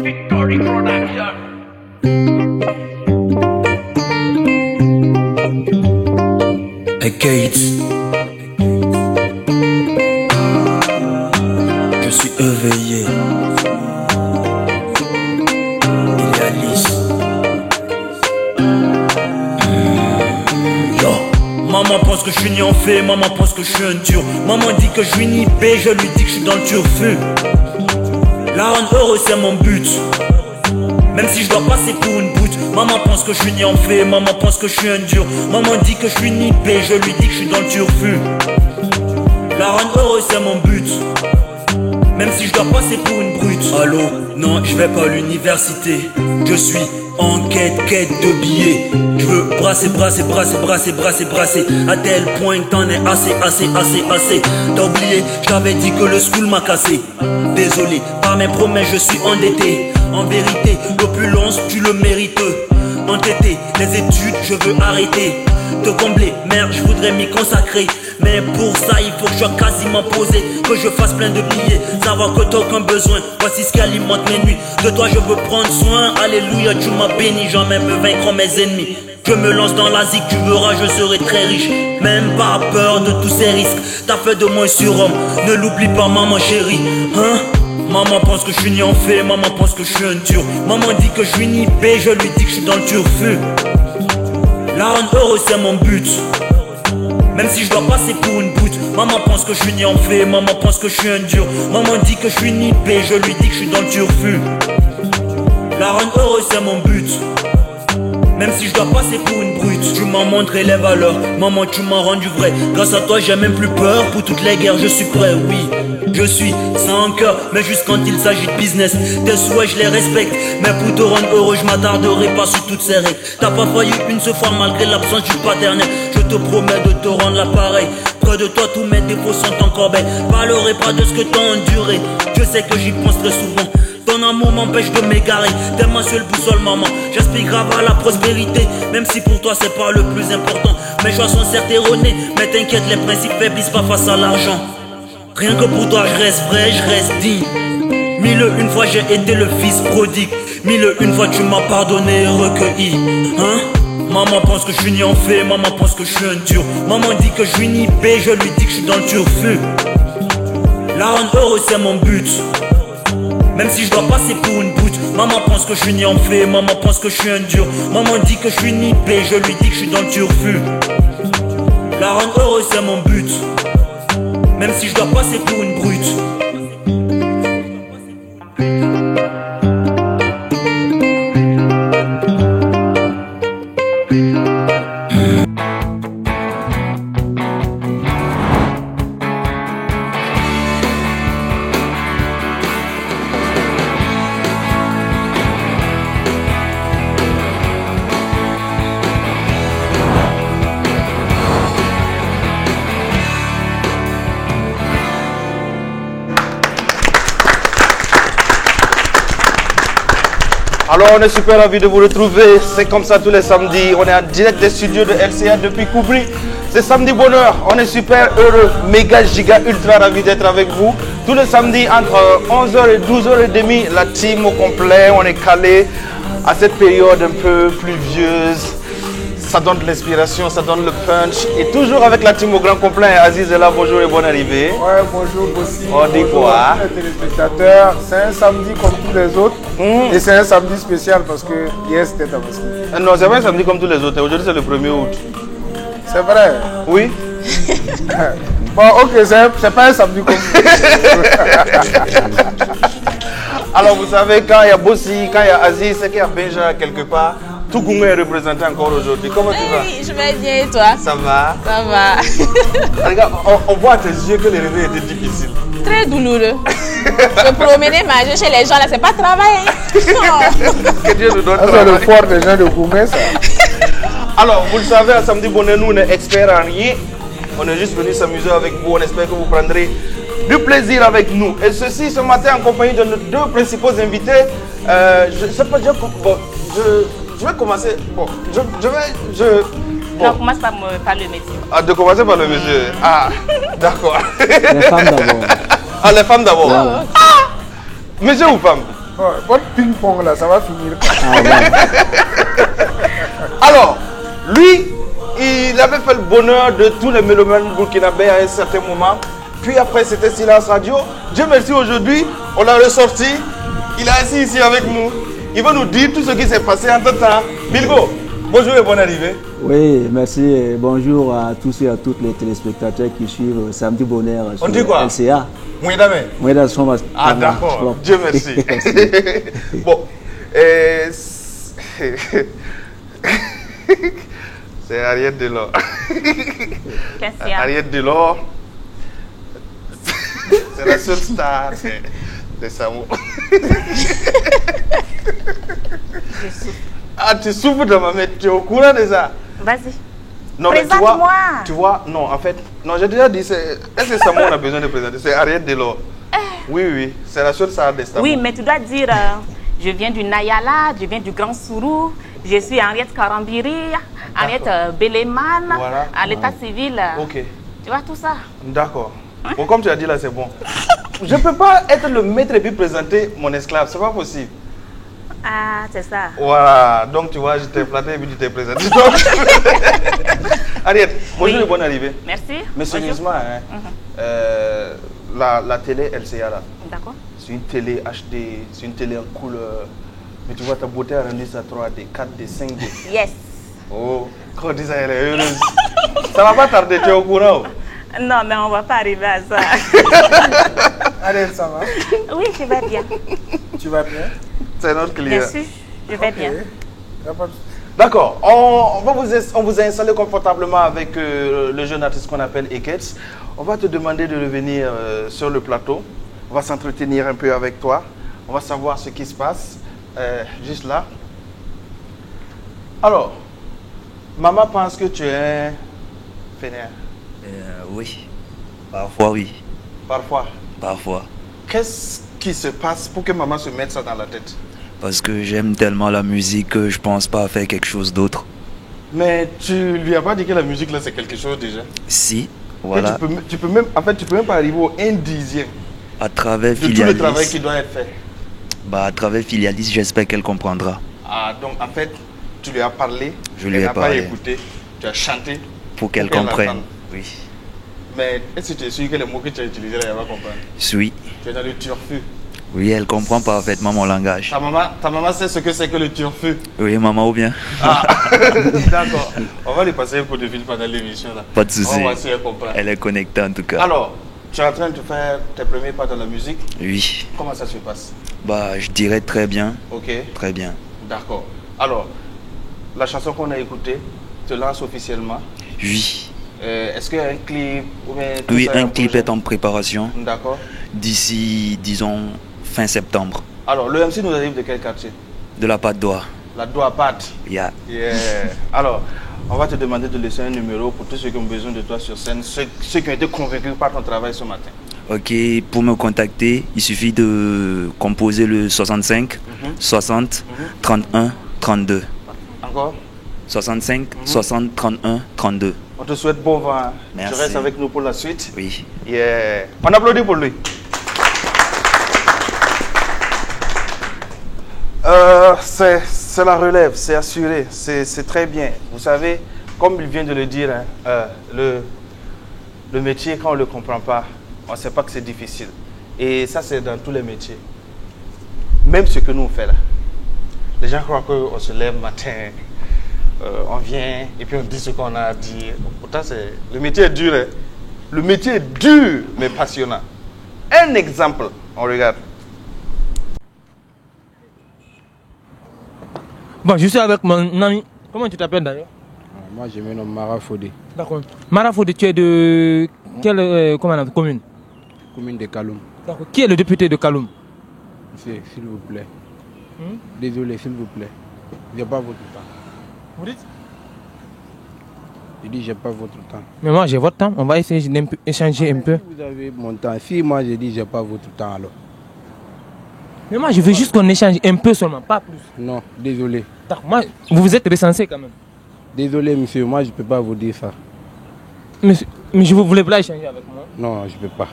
Victory Production. Hey Kate, je suis éveillé. Il est Alice. Yo. Maman pense que je suis ni en fait, maman pense que je suis un dur. Maman dit que je suis ni B, je lui dis que je suis dans le turfu. La rendre heureuse c'est mon but. Même si je dois passer pour une brute. Maman pense que je suis ni en fait, maman pense que je suis un dur. Maman dit que je suis ni B, je lui dis que je suis dans le turfu. La rendre heureuse c'est mon but. Même si je dois passer pour une brute. Allô, non, je vais pas à l'université. Je suis en quête de billets. Je veux brasser, brasser, brasser, brasser, brasser, brasser. À tel point que t'en es assez. T'as oublié, je t'avais dit que le school m'a cassé. Désolé, par mes promesses je suis endetté. En vérité, l'opulence tu le mérites. Entêté, les études je veux arrêter. Te combler, merde je voudrais m'y consacrer. Mais pour ça il faut que je sois quasiment posé. Que je fasse plein de billets, savoir que t'as aucun besoin. Voici ce qui alimente mes nuits. De toi je veux prendre soin. Alléluia tu m'as béni, j'en même me vaincre mes ennemis. Je me lance dans la zik, tu verras je serai très riche. Même pas peur de tous ces risques. T'as fait de moi un surhomme, ne l'oublie pas maman chérie. Hein? Maman pense que je suis ni en fait, maman pense que je suis un dur. Maman dit que je suis ni B, je lui dis que je suis dans le turfu. La rendre heureuse c'est mon but. Même si je dois passer pour une brute. Maman pense que je suis ni en fait, maman pense que je suis un dur. Maman dit que je suis ni B, je lui dis que je suis dans le turfu. La rendre heureuse c'est mon but. Même si je dois passer pour une brute. Tu m'as montré les valeurs, maman tu m'as rendu vrai. Grâce à toi j'ai même plus peur. Pour toutes les guerres je suis prêt, oui. Je suis sans cœur, mais juste quand il s'agit de business. Tes souhaits je les respecte, mais pour te rendre heureux je m'attarderai pas sur toutes ces règles. T'as pas failli une seule fois malgré l'absence du paternel. Je te promets de te rendre l'appareil. Près de toi tous mes défauts sont encore belles. Parlerai pas de ce que t'as enduré. Je sais que j'y pense très souvent. Ton amour m'empêche de m'égarer. T'es ma seule boussole maman. J'aspire grave à la prospérité. Même si pour toi c'est pas le plus important. Mes choix sont certes erronés, mais t'inquiète les principes faiblissent pas face à l'argent. Rien que pour toi je reste vrai, je reste digne. Mille une fois j'ai été le fils prodigue. Mille une fois tu m'as pardonné et recueilli. Hein? Maman pense que je suis ni en fait, maman pense que je suis un dur. Maman dit que je suis ni B, je lui dis que je suis dans le turfu. La rendre heureuse c'est mon but. Même si je dois passer pour une brute. Maman pense que je suis ni en fait, maman pense que je suis un dur. Maman dit que je suis ni B, je lui dis que je suis dans le turfu. La rendre heureuse c'est mon but. Même si je dois passer pour une brute. Alors on est super ravis de vous retrouver, c'est comme ça tous les samedis, on est en direct des studios de LCA depuis Koubri. C'est samedi bonheur, on est super heureux, méga giga ultra ravis d'être avec vous. Tous les samedis entre 11h et 12h30, la team au complet, on est calé à cette période un peu pluvieuse. Ça donne de l'inspiration, ça donne le punch. Et toujours avec la team au grand complet. Aziz est là, bonjour et bonne arrivée. Ouais, bonjour Bossi. On dit quoi? Bonjour les téléspectateurs. C'est un samedi comme tous les autres. Et c'est un samedi spécial parce que hier c'était Tabaski. Non, c'est pas un samedi comme tous les autres. Aujourd'hui c'est le 1er août. C'est vrai? Oui. Bon, ok, c'est pas un samedi comme Alors vous savez, quand il y a Bossi, quand il y a Aziz, c'est qu'il y a Benja quelque part. Tout Goumé est représenté encore aujourd'hui. Comment tu vas? Oui, je vais bien et toi? Ça va? Ça va. Regarde, on voit à tes yeux que les réveils étaient difficiles. Très douloureux. Se promener, manger chez les gens là, c'est pas travail. Que Dieu nous donne c'est travail. le fort des gens de Goumé, ça. Alors, vous le savez, à Samedi Bonheur, nous, on est experts en rien. On est juste venu s'amuser avec vous. On espère que vous prendrez du plaisir avec nous. Et ceci, ce matin, en compagnie de nos deux principaux invités. Je sais pas, je vais commencer. Bon, bon. Non, commence par le métier. Ah, de commencer par le monsieur. Ah, d'accord. Les femmes d'abord. Ah, les femmes d'abord. Ah, monsieur ou femme? Oh, votre ping-pong là, ça va finir. Alors, lui, il avait fait le bonheur de tous les mélomanes burkinabés à un certain moment. Puis après, c'était Silence Radio. Dieu merci, aujourd'hui, on l'a ressorti. Il est assis ici avec nous. Il va nous dire tout ce qui s'est passé en temps. Bilgo, bonjour et bonne arrivée. Oui, merci et bonjour à tous et à toutes les téléspectateurs qui suivent Samedi Bonheur sur LCA. Ah d'accord, Dieu merci. Bon, c'est Ariette Delors. Ariette Delors, c'est la seule star de Samo. Ah, tu souffres de ma mère, tu es au courant de ça? Vas-y. Non, présente-moi. Tu vois, non, en fait, non, j'ai déjà dit, est-ce que Samo on a besoin de présenter? C'est Ariette Delors. Oui, c'est la seule star de Samo. Oui, mais tu dois dire, je viens du Nayala, je viens du Grand Sourou, je suis Henriette Karambiri, Henriette Béléman, voilà. À l'état civil. Ok. Tu vois tout ça? D'accord. Hein? Bon, comme tu as dit là, c'est bon. Je ne peux pas être le maître et puis présenter mon esclave, c'est pas possible. Ah, c'est ça. Voilà, donc tu vois, je t'ai flatté et puis tu t'es présenté. Ariette, bonjour et bonne arrivée. Merci. Mais sérieusement, hein, la télé LCA là, c'est une télé HD, c'est une télé en couleur. Mais tu vois, ta beauté a rendu ça 3D, 4D, 5D. Yes. Oh, quand on dit ça, elle est heureuse. Ça va pas tarder, tu es au courant? Non, mais on va pas arriver à ça. Ariette, ça va? Oui, je vais bien. Tu vas bien? C'est notre client. Bien sûr, je vais bien. D'accord, on vous a installé confortablement avec le jeune artiste qu'on appelle Ekets. On va te demander de revenir sur le plateau. On va s'entretenir un peu avec toi. On va savoir ce qui se passe juste là. Alors, maman pense que tu es un fainéant. Oui, parfois oui. Parfois? Parfois. Qu'est-ce qui se passe pour que maman se mette ça dans la tête? Parce que j'aime tellement la musique que je pense pas à faire quelque chose d'autre. Mais tu lui as pas dit que la musique là c'est quelque chose déjà? Si, voilà. Tu peux même pas arriver au 1/10 à travers Filialis. De tout le travail qui doit être fait. Bah à travers Filialis, j'espère qu'elle comprendra. Ah donc en fait, tu lui as parlé, je lui ai parlé. Elle n'a pas écouté, tu as chanté. Pour qu'elle comprenne, oui. Mais est-ce que tu es sûr que les mots que tu as utilisés là, elle va comprendre? Oui. Tu es dans le turfu. Oui, elle comprend parfaitement mon langage. Ta maman sait ce que c'est que le turfu? Oui, maman ou bien. Ah, d'accord. On va lui passer un peu de fil pendant l'émission là. Pas de souci. On va voir si elle comprend. Elle est connectée en tout cas. Alors, tu es en train de faire tes premiers pas dans la musique? Oui. Comment ça se passe? Bah, je dirais très bien. Ok. Très bien. D'accord. Alors, la chanson qu'on a écoutée te lance officiellement? Oui. Est-ce qu'il y a un clip ou bien oui, un clip est en préparation. D'accord. D'ici, disons, fin septembre. Alors, le MC nous arrive de quel quartier? De la Patte d'Oie. La Doua Patte? Yeah. Alors, on va te demander de laisser un numéro pour tous ceux qui ont besoin de toi sur scène, ceux qui ont été convaincus par ton travail ce matin. Ok, pour me contacter, il suffit de composer le 65 60 31 32. Encore? 65 60 31 32. On te souhaite bon vent. Merci. Tu restes avec nous pour la suite. Oui. On applaudit pour lui. C'est la relève, c'est assuré, c'est très bien. Vous savez, comme il vient de le dire, hein, le métier, quand on ne le comprend pas, on ne sait pas que c'est difficile. Et ça, c'est dans tous les métiers. Même ce que nous on fait là. Les gens croient qu'on se lève matin, on vient et puis on dit ce qu'on a à dire. Pourtant, le métier est dur. Hein. Le métier est dur, mais passionnant. Un exemple, on regarde. Bon, je suis avec mon ami. Comment tu t'appelles d'ailleurs? Moi, je me nomme Mara Fodé. D'accord. Mara Fodé, tu es de quelle commune? Commune de Kaloum. D'accord. Qui est le député de Kaloum? Monsieur, s'il vous plaît. Désolé, s'il vous plaît. Je n'ai pas votre temps. Vous dites? Je dis, je n'ai pas votre temps. Mais moi, j'ai votre temps. On va essayer d'échanger un peu. Vous avez mon temps. Si moi, je dis, je n'ai pas votre temps, alors. Mais moi, je veux juste qu'on échange un peu seulement, pas plus. Non, désolé. Moi, vous vous êtes recensé quand même. Désolé, monsieur, moi, je ne peux pas vous dire ça. Mais je ne voulais pas échanger avec moi. Non, je ne peux pas.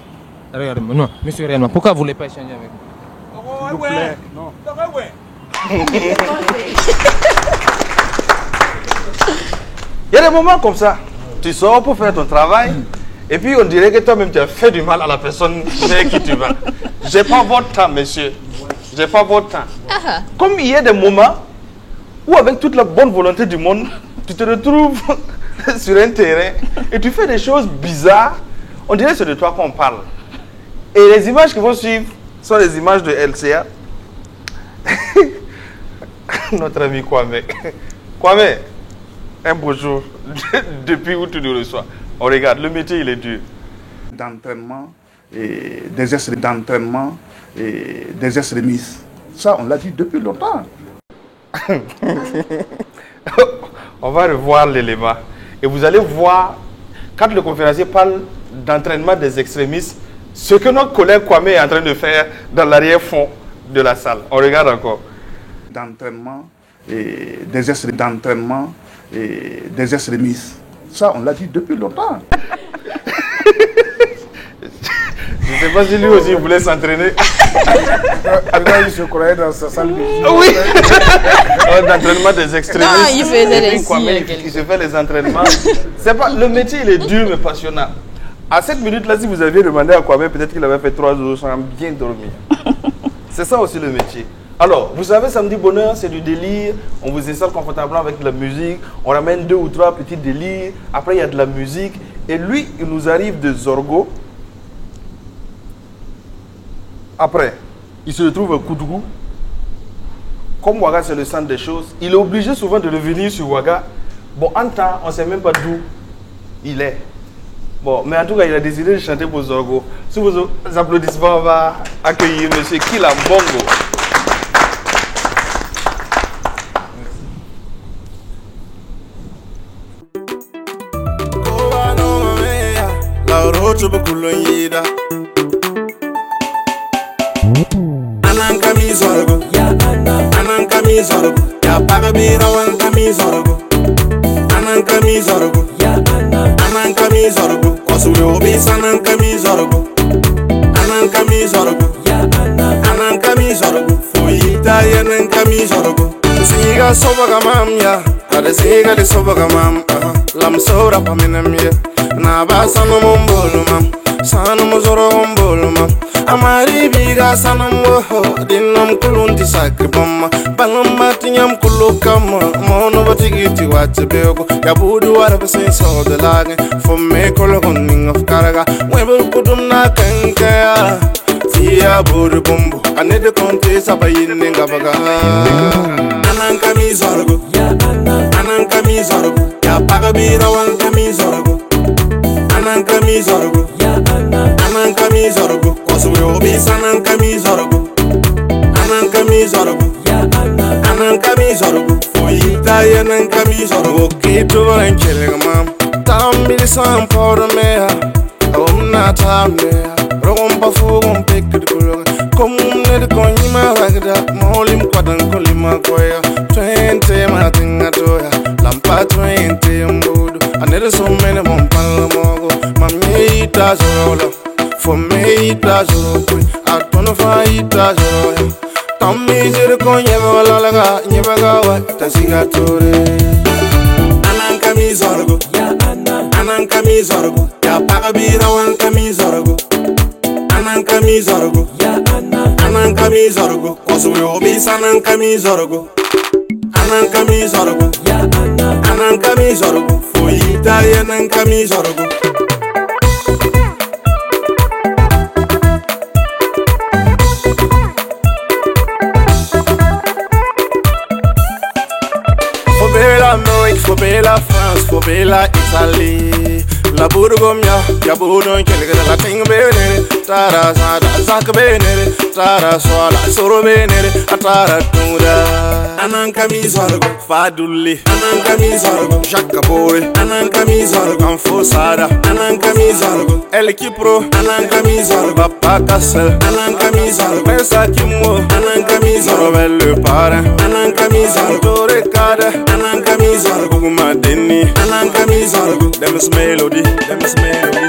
Regardez-moi, non, monsieur, réellement, pourquoi vous ne voulez pas échanger avec moi? vous plaît. Non. Il y a des moments comme ça. Tu sors pour faire ton travail et puis on dirait que toi-même tu as fait du mal à la personne vers qui tu vas. J'ai pas votre temps, monsieur. J'ai pas votre temps. Comme il y a des moments où avec toute la bonne volonté du monde, tu te retrouves sur un terrain et tu fais des choses bizarres. On dirait que c'est de toi qu'on parle. Et les images qui vont suivre sont les images de LCA. Notre ami Kwame. Kwame, un beau jour, depuis où tu nous reçois. On regarde, le métier il est dur. D'entraînement, et des exercices d'entraînement et des extrémistes. Ça, on l'a dit depuis longtemps. On va revoir l'élément. Et vous allez voir, quand le conférencier parle d'entraînement des extrémistes, ce que notre collègue Kwame est en train de faire dans l'arrière-fond de la salle. On regarde encore. D'entraînement et des exercices d'entraînement et des extrémistes. Ça, on l'a dit depuis longtemps. Je ne sais pas si lui aussi voulait s'entraîner. Il se croyait dans sa salle de gym. Oui. D'entraînement des extrémistes. Non, il faisait les il se fait les entraînements. Pas, le métier, il est dur mais passionnant. À cette minute-là, si vous aviez demandé à Kwame, peut-être qu'il avait fait 3 jours sans bien dormir. C'est ça aussi le métier. Alors, vous savez, Samedi Bonheur, c'est du délire. On vous installe confortablement avec de la musique. On ramène 2 ou 3 petits délires. Après, il y a de la musique. Et lui, il nous arrive de Zorgo. Après, il se retrouve à Koudougou. Comme Ouaga, c'est le centre des choses, il est obligé souvent de revenir sur Ouaga. Bon, en temps, on ne sait même pas d'où il est. Bon, mais en tout cas, il a décidé de chanter pour Zorgo. Sous vos applaudissements, on va accueillir M. Kila Bongo. Anankami Zorgo, Anankami Zorgo, ya Pagabira Wankami Zorgo, Anankami Zorgo, Anankami Zorgo, Kosuyobi Sanankami Zorgo, Anankami Zorgo, Anankami Zorgo, Fuita Yanankami Zorgo, Siga Sobagamam ya, Adesiga de Sobagamam, Lam Sora Pamenamia, Nabasano Mombolumam, Sanam Zoro Mombolumam. Amari biga sanam woho dinam kulunti sakri bomma balamba tinyam kulukama mono batigiti watebego yabudu wara besen so de lage for me koloning of karaga webel kudum na kankaya tia budu bombo anede konte sabayin ngabaga anankami zorgo anankami zorgo ya pagabira wankami zorgo anankami zorgo Anankami Zorgo, Kosuyobi Sanankami Zorgo, Anankami Zorgo, Anankami Zorgo, Fuita Yanankami Zorgo, Kito Valenchelegam, Tambi Sam Pormea, Omna Tamea, Rompa Fugum Pick the Kuluga, Comune Konima Ragda, Molim Quadan Kolima Koya, 20 Martin Atoya, Lampa 20 Mood, and there is so many Mompalamogo, Mamita Zolo. For me, it does I don't fight it. Tommy Zirko, Yevalaga, Yevagawa, Tasigatore. Anankami Zorgo, Anankami Zorgo, Ya Pagabira, Wankami Zorgo, Anankami Zorgo, Anankami Zorgo, Kosuyobi Sanankami Zorgo, Anankami Zorgo, Anankami Zorgo, Fuita Yanankami Zorgo. Faut la France, faut la Italie. La Bourgogne, ya Bourgogne, la Ting Benere, Tara Sada, Zak Benere, Tara Swala, Soro Benere, Atara Tunda. Anankami Zorgo, Faduli, Anankami Zorgo, Jacabore, Anankami Zorgo, Anfosada, Anankami Zorgo, El Kipro, Anankami Zorgo, Papa Kassel, Anankami Zorgo, Pesa Kimo, Anankami Zorgo, Le Parrain, Anankami Zorgo, Tore Kada, Anankami Zorgo, Madeni, Anankami Zorgo, Dems Melody, Dems Melody.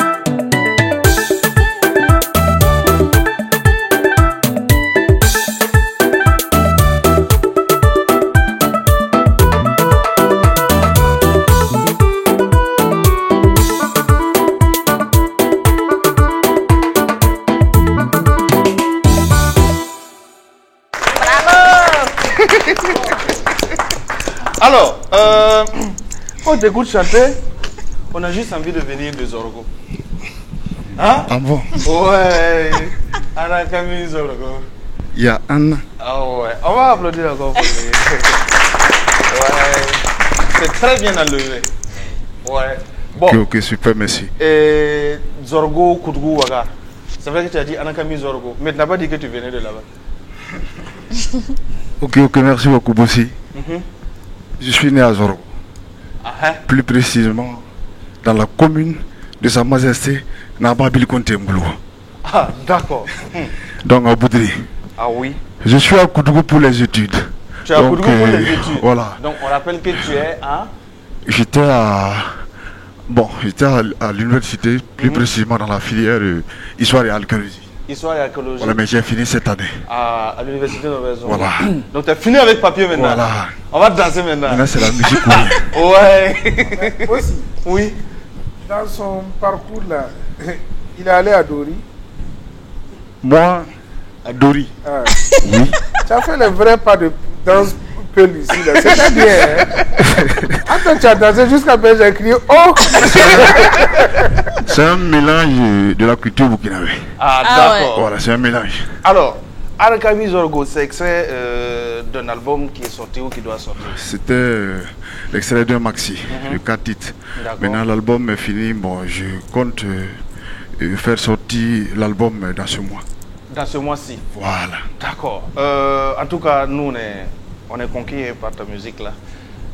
Alors, on t'écoute chanter, on a juste envie de venir de Zorgo. Hein? Ah bon? Ouais. Anna Camille Zorgo. Il y a Anna. Ah ouais. On va applaudir encore pour lui. Ouais. C'est très bien enlevé. Ouais. Bon. Ok, super, merci. Et Zorgo, Koudgou, Waga. C'est vrai que tu as dit Anna Camille Zorgo, mais tu n'as pas dit que tu venais de là-bas. Ok, merci beaucoup, Bossi. Je suis né à Zorgo. Plus précisément, dans la commune de Sa Majesté, Nababil Kontemboulou. Ah, d'accord. Donc, à Boudri. Ah oui. Je suis à Koudgou pour les études. Tu es à Koudgou pour les études. Voilà. Donc, on rappelle que tu es à... J'étais à... Bon, j'étais à l'université, plus précisément dans la filière Histoire et Archéologie. Histoire et Archéologie. Voilà, mais j'ai fini cette année. À l'université de Nouvelle-Zone. Voilà. Donc, tu as fini avec papier maintenant. Voilà. On va danser maintenant. Maintenant, c'est la musique. Ouais. Aussi. Oui. Dans son parcours là, il est allé à Dori. Moi, à Dori. Ah. Oui. Tu as fait le vrai pas de danse peul ici là. C'était bien. Hein? Attends, tu as dansé jusqu'à peine j'ai crié oh. C'est un mélange de la culture burkinabé. Ah, d'accord. Ouais. Voilà, c'est un mélange. Alors, Arakami Zorgo, c'est extrait d'un album qui est sorti ou qui doit sortir? C'était l'extrait d'un maxi, de 4 titres. Maintenant, l'album est fini. Bon, je compte faire sortir l'album dans ce mois. Dans ce mois-ci? Voilà. D'accord. En tout cas, nous, on est conquis par ta musique là.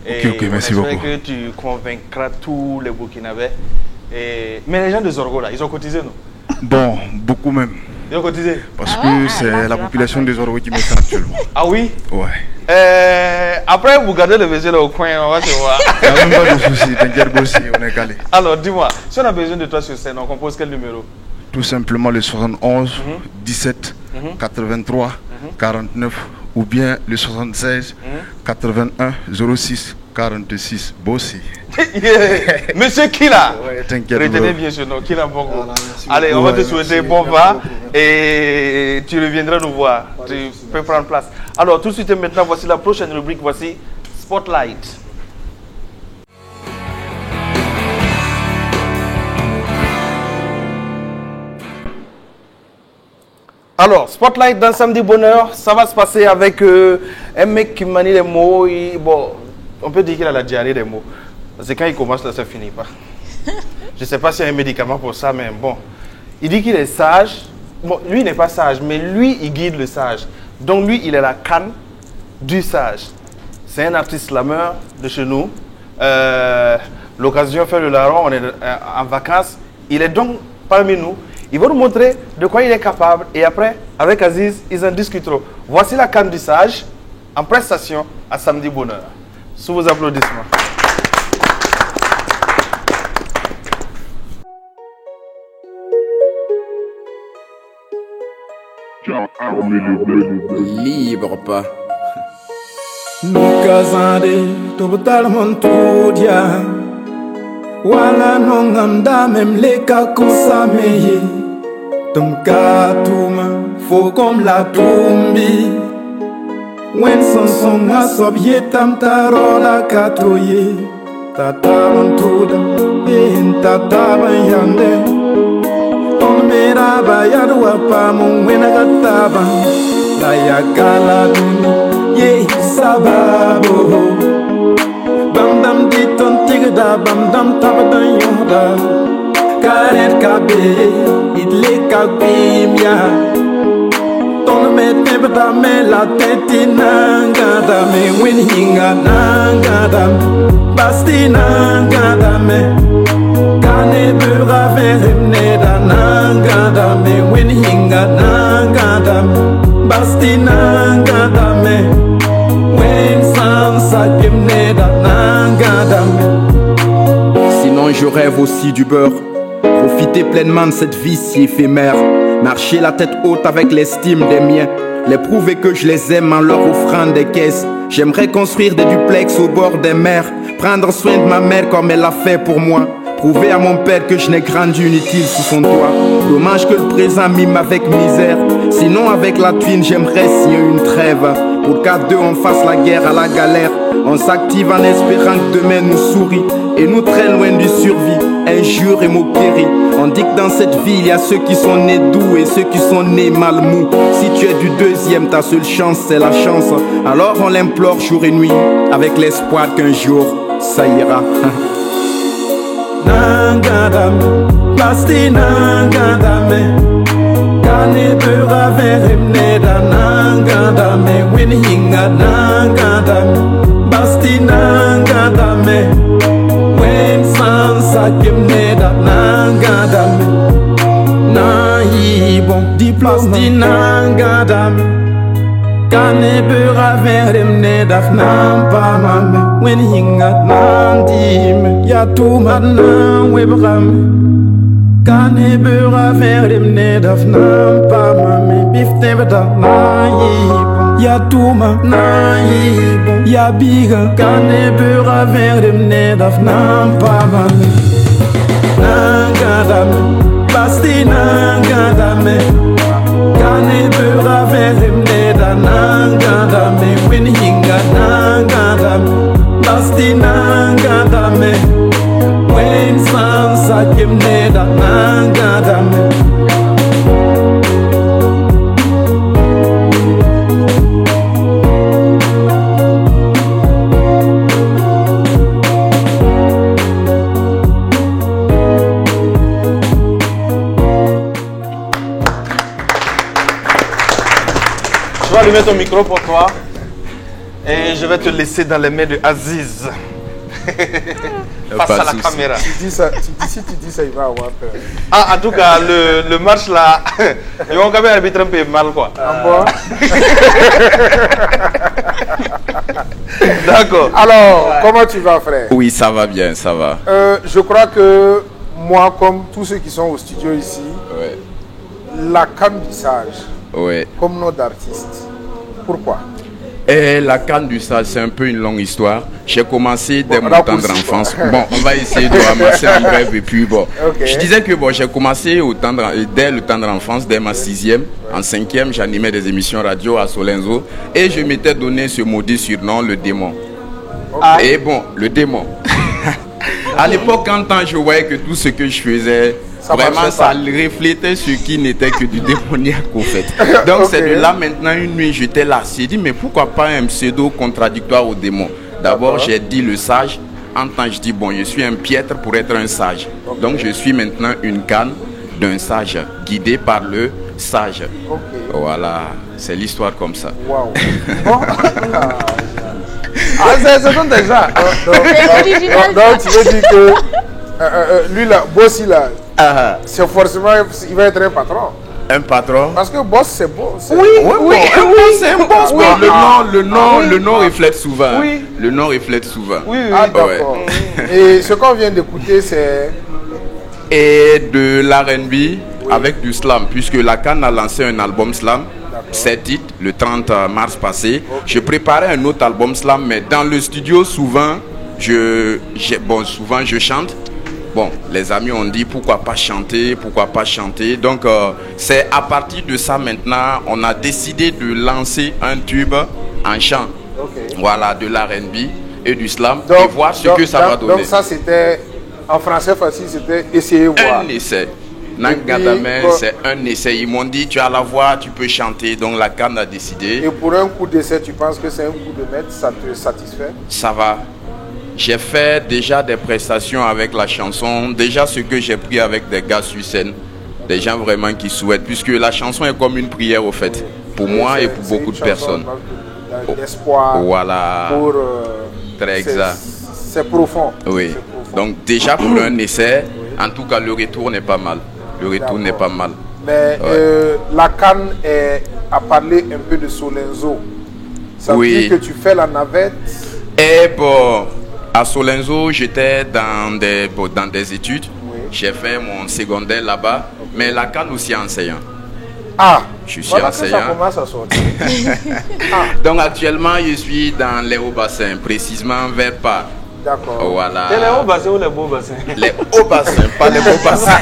Et ok, merci beaucoup. J'espère que tu convaincras tous les Burkinabés. Mais les gens de Zorgo là, ils ont cotisé, non? Bon, beaucoup même. Ils ont cotisé? Parce que c'est la population de Zorgo qui met ça actuellement. Ah oui? Ouais. Après, vous gardez le monsieur là au coin, on va se voir. Il n'y a même pas de souci, t'inquiète aussi, on est calé. Alors, dis-moi, si on a besoin de toi sur scène, on compose quel numéro? Tout simplement le 71 17 83 49 ou bien le 76 81 06 46. Bossi. Monsieur Kila. Ouais, t'inquiète. Retenez bien ce nom, Kila Bongo. Allez, on va te souhaiter bon vent et tu reviendras nous voir. Tu peux prendre place. Alors, tout de suite et maintenant, voici la prochaine rubrique. Voici Spotlight. Alors, Spotlight dans Samedi Bonheur, ça va se passer avec un mec qui manie les mots. Bon, on peut dire qu'il a la diarrhée des mots. Parce que quand il commence, là, ça ne finit pas. Je ne sais pas s'il y a un médicament pour ça, mais bon. Il dit qu'il est sage. Bon, lui, il n'est pas sage, mais lui, il guide le sage. Donc, lui, il est la canne du sage. C'est un artiste slameur de chez nous. L'occasion fait le larron, on est en vacances. Il est donc parmi nous. Il va nous montrer de quoi il est capable. Et après, avec Aziz, ils en discuteront. Voici la canne du sage en prestation à Samedi Bonheur. Sous vos applaudissements. Libre pas. Nukazande total montudia. Wala nongamda même les kakusameye. Tumkatuma fo comme la tumbi. Wen son a sobye tam tarola katoye. Tataban tuda in tataban yande. Ton mera bayadwa pa mon wena gataba. La yakala dun ye sababo. Bam dam diton tigda bam dam tabadan yoda. Karet kabe idle kabimya. Ton me tebda me la teti nangada me win hinga nangada basti nangada me kane bura verne da nangada me win hinga nangada basti nangada me wen sansa kimne da nangada me. Sinon je rêve aussi du beurre. Profiter pleinement de cette vie si éphémère. Marcher la tête haute avec l'estime des miens. Les prouver que je les aime en leur offrant des caisses. J'aimerais construire des duplex au bord des mers. Prendre soin de ma mère comme elle l'a fait pour moi. Prouver à mon père que je n'ai grandi inutile sous son toit. Dommage que le présent mime avec misère. Sinon avec la twine j'aimerais signer une trêve. pour qu'à deux on fasse la guerre à la galère. On s'active en espérant que demain nous sourit et nous très loin du survie, injures et moqueries. On dit que dans cette vie il y a ceux qui sont nés doux et ceux qui sont nés mal mous. Si tu es du deuxième, ta seule chance c'est la chance. Alors on l'implore jour et nuit avec l'espoir qu'un jour ça ira. Nangadame, pasti nangadame, kane beura veremne da nangadame, when hinga nangadame, pasti nangadame, when sansa kemne da nangadame, na ibon diplôme nangadame. Kane beura veremne da fnampa mame, when hinga nandime, ya tu madna webram. Kane beura veremne da fnampa mame, bifte beda na yibon, ya tu na yibon, ya biga. Kane beura veremne da fnampa mame, nangadame, basti nangadame. Kane beura veremne da nangadame, when hinga nangadame, basti nangadame, when sansa kemne da nangadame. Je vais allumer ton micro pour toi et je vais te laisser dans les mains de Aziz. Face à la caméra. Si tu dis ça, il va avoir peur. Ah, en tout cas, le match là, ils vont quand même arbitrer un peu mal quoi. Ah bon? D'accord. Alors, comment tu vas, frère? Oui, ça va bien, ça va. Je crois que moi, comme tous ceux qui sont au studio ici, la canne du sage, comme nom d'artiste. Pourquoi? La canne du sage, c'est un peu une longue histoire. J'ai commencé dès mon tendre enfance. Bon, on va essayer de ramasser un bref et puis bon. Je disais que bon, j'ai commencé dès le tendre enfance, dès ma 6e. En 5e, j'animais des émissions radio à Solenzo et je m'étais donné ce maudit surnom, le démon. Et bon, le démon. À l'époque, quand je voyais que tout ce que je faisais, vraiment, ça reflétait ce qui n'était que du démoniaque au fait. Donc c'est de là maintenant, une nuit, j'étais là. J'ai dit, mais pourquoi pas un pseudo contradictoire au démon? D'abord, j'ai dit le sage. En temps, je dis, bon, je suis un piètre pour être un sage. Donc je suis maintenant une canne d'un sage, guidé par le sage. Voilà, c'est l'histoire comme ça. Waouh. C'est comme déjà. Donc tu veux dire que lui là, boss là, c'est forcément, il va être un patron. Un patron? Parce que boss c'est beau. Oui, c'est un boss. Oui. Le nom reflète souvent. Oui. Le nom reflète souvent. Oui. Ah d'accord. Et ce qu'on vient d'écouter c'est... Et de l'R&B avec du slam, puisque la Canne a lancé un album slam. 7 titres le 30 mars passé. Je préparais un autre album slam, mais dans le studio souvent je chante. Bon, les amis ont dit pourquoi pas chanter. Donc c'est à partir de ça maintenant on a décidé de lancer un tube en chant. Voilà, de l'R&B et du slam et voir ce que ça va donner. Donc ça c'était en français facile, c'était essayer voir. Un essai. Nangadame, c'est un essai. Ils m'ont dit tu as la voix, tu peux chanter. Donc la Canne a décidé. Et pour un coup d'essai, tu penses que c'est un coup de maître, ça te satisfait? Ça va. J'ai fait déjà des prestations avec la chanson. Déjà ce que j'ai pris avec des gars sur scène. Des gens vraiment qui souhaitent. Puisque la chanson est comme une prière au fait. Pour moi et pour beaucoup de personnes. D'espoir. Voilà. Très exact. C'est profond. Oui. Donc déjà pour un essai, en tout cas le retour n'est pas mal. Mais la Canne a parlé un peu de Solenzo. Ça veut dire que tu fais la navette. Et bon, à Solenzo, j'étais dans des études. J'ai fait mon secondaire là-bas. Mais la Canne aussi enseignant. Ah, je suis enseignant. Ça commence à sortir. Donc actuellement, je suis dans les hauts bassins, précisément vers Par. D'accord. Voilà. C'est les hauts bassins ou les beaux bassins? Les hauts bassins, pas les beaux bassins.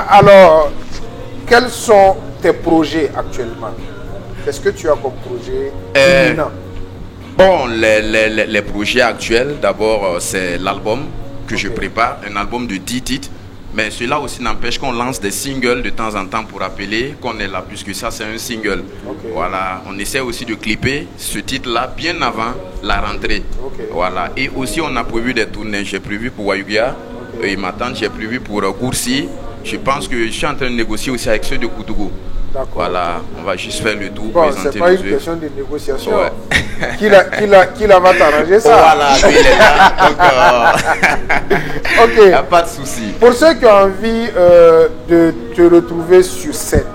Alors, quels sont tes projets actuellement? Qu'est-ce que tu as comme projet imminent? Bon, les projets actuels, d'abord, c'est l'album que je prépare, un album de 10 titres. Mais cela aussi n'empêche qu'on lance des singles de temps en temps pour rappeler qu'on est là, puisque ça c'est un single. Voilà, on essaie aussi de clipper ce titre-là bien avant la rentrée. Voilà, et aussi on a prévu des tournées. J'ai prévu pour Wayugia et ma tante, j'ai prévu pour Goursi. Je pense que je suis en train de négocier aussi avec ceux de Koutougou. Voilà, on va juste faire le tour. Bon, c'est pas une question de négociation. Ouais. Qui la va t'arranger ça? Voilà, lui il est là. Donc, ok. Y a pas de souci. Pour ceux qui ont envie de te retrouver sur scène.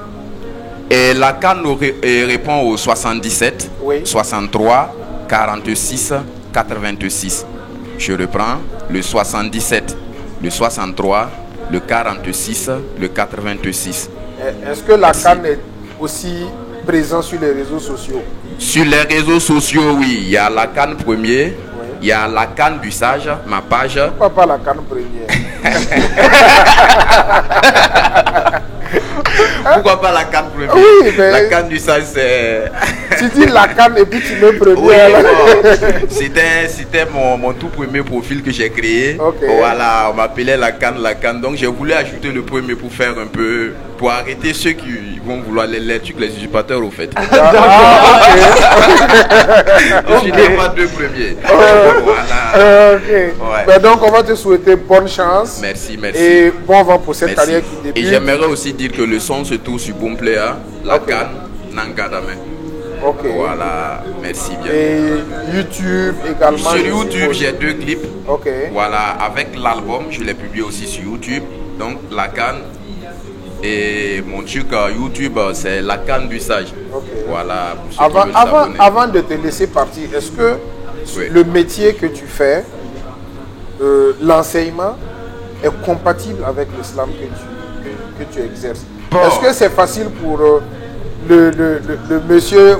Et la CAN répond au 77, 63, 46, 86. Je reprends le 77, le 63, le 46, le 86. Est-ce que la CAN est aussi présente sur les réseaux sociaux? Sur les réseaux sociaux, oui. Il y a la CAN premier, il y a la CAN du Sage, ma page. Pourquoi pas la CAN première? Pourquoi pas la CAN première? Oui, mais... La CAN du Sage, c'est... Tu dis la CAN et puis tu mets première. Oui, c'était mon tout premier profil que j'ai créé. Voilà, on m'appelait la CAN. Donc j'ai voulu ajouter le premier pour faire un peu... Pour arrêter ceux qui vont vouloir les trucs, les usurpateurs au fait. Je n'ai pas deux premiers. Voilà. Ben donc on va te souhaiter bonne chance. Merci, merci. Et bon vent pour cette carrière qui débute. Et j'aimerais aussi dire que le son se trouve sur Boomplay, la CAN, Nangadame. Voilà, merci bien. Et YouTube également. Sur YouTube, j'ai 2 clips. Voilà, avec l'album, je l'ai publié aussi sur YouTube. Donc la CAN. Et mon truc YouTube, c'est la CAN du Sage. Voilà. Avant de te laisser partir, est-ce que le métier que tu fais, l'enseignement, est compatible avec le slam que tu exerces? Est-ce que c'est facile pour le monsieur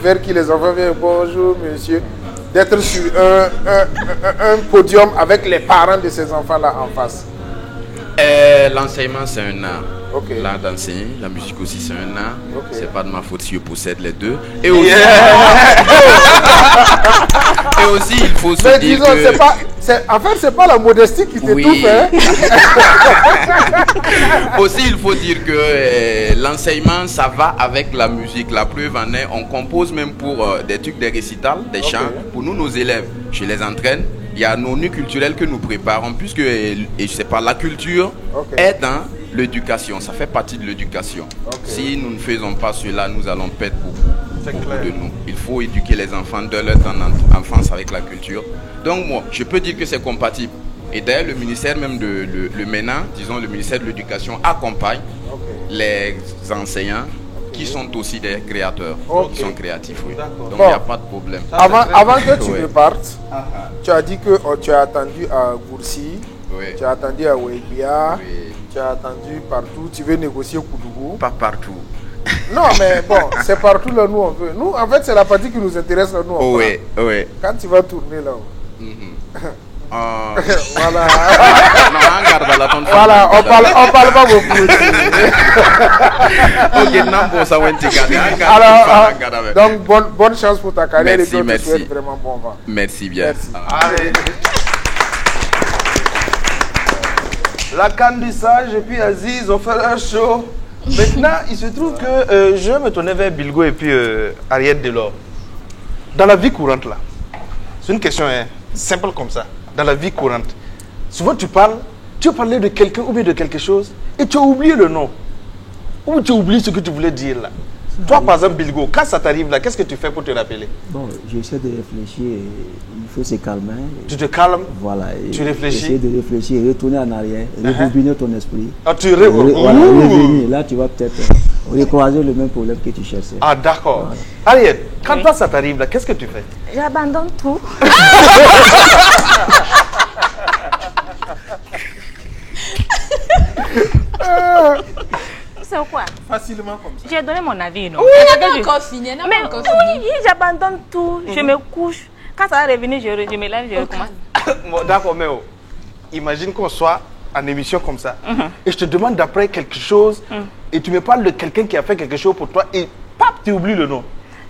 vers qui les enfants viennent, bonjour monsieur, d'être sur un podium avec les parents de ces enfants-là en face? L'enseignement c'est un art. L'art d'enseigner, la musique aussi c'est un art. C'est pas de ma faute si je possède les deux. Et aussi, et aussi il faut se dire que... en fait c'est pas la modestie qui t'étouffe. Aussi il faut dire que l'enseignement ça va avec la musique. La preuve en est, on compose même pour des trucs, des récitals, des chants. Pour nous, nos élèves, je les entraîne. Il y a nos nuits culturelles que nous préparons, puisque et je sais pas, la culture est dans l'éducation, ça fait partie de l'éducation. Si nous ne faisons pas cela, nous allons perdre beaucoup de nous. Il faut éduquer les enfants de leur enfance avec la culture. Donc moi, je peux dire que c'est compatible. Et d'ailleurs, le ministère même de le MENA, disons le ministère de l'éducation, accompagne les enseignants qui sont aussi des créateurs, qui sont créatifs. Oui. Donc il n'y a pas de problème. Avant que tu ne partes, tu as dit que tu as attendu à Goursi, tu as attendu à Webia, tu as attendu partout, tu veux négocier Koutougou. Pas partout. Non, mais bon, c'est partout là, nous on veut. Nous, en fait, c'est la partie qui nous intéresse là, nous. Quand tu vas tourner là. Voilà. Voilà, on parle pas beaucoup. Alors, donc bonne chance pour ta carrière. Merci, et merci. Vraiment bon vent. Merci bien. Merci. Allez. La CAN du Sage et puis Aziz ont fait leur show. Maintenant, il se trouve que je me tournais vers Bilgo et puis Ariette Delors. Dans la vie courante là, c'est une question simple comme ça. Dans la vie courante, souvent tu veux parler de quelqu'un ou bien de quelque chose et tu as oublié le nom. Ou tu as oublié ce que tu voulais dire là. Toi par exemple Bilgo, quand ça t'arrive là, qu'est-ce que tu fais pour te rappeler? Bon, j'essaie de réfléchir, il faut se calmer. Tu te calmes? Voilà. Tu réfléchis? Essayer de réfléchir, retourner en arrière, rebobiner ton esprit. Ah, tu voilà, revenir. Là tu vas peut-être recroiser le même problème que tu cherchais. Ah d'accord. Voilà. Ariette, quand toi ça t'arrive là, qu'est-ce que tu fais? J'abandonne tout. C'est quoi? Facilement comme ça. J'ai donné mon avis, non? Oui, elle n'a pas encore fini. Oui, j'abandonne tout. Je me couche. Quand ça va revenir, je me lève, je recommence. D'accord, mais imagine qu'on soit en émission comme ça et je te demande d'après quelque chose et tu me parles de quelqu'un qui a fait quelque chose pour toi et pap, tu oublies le nom.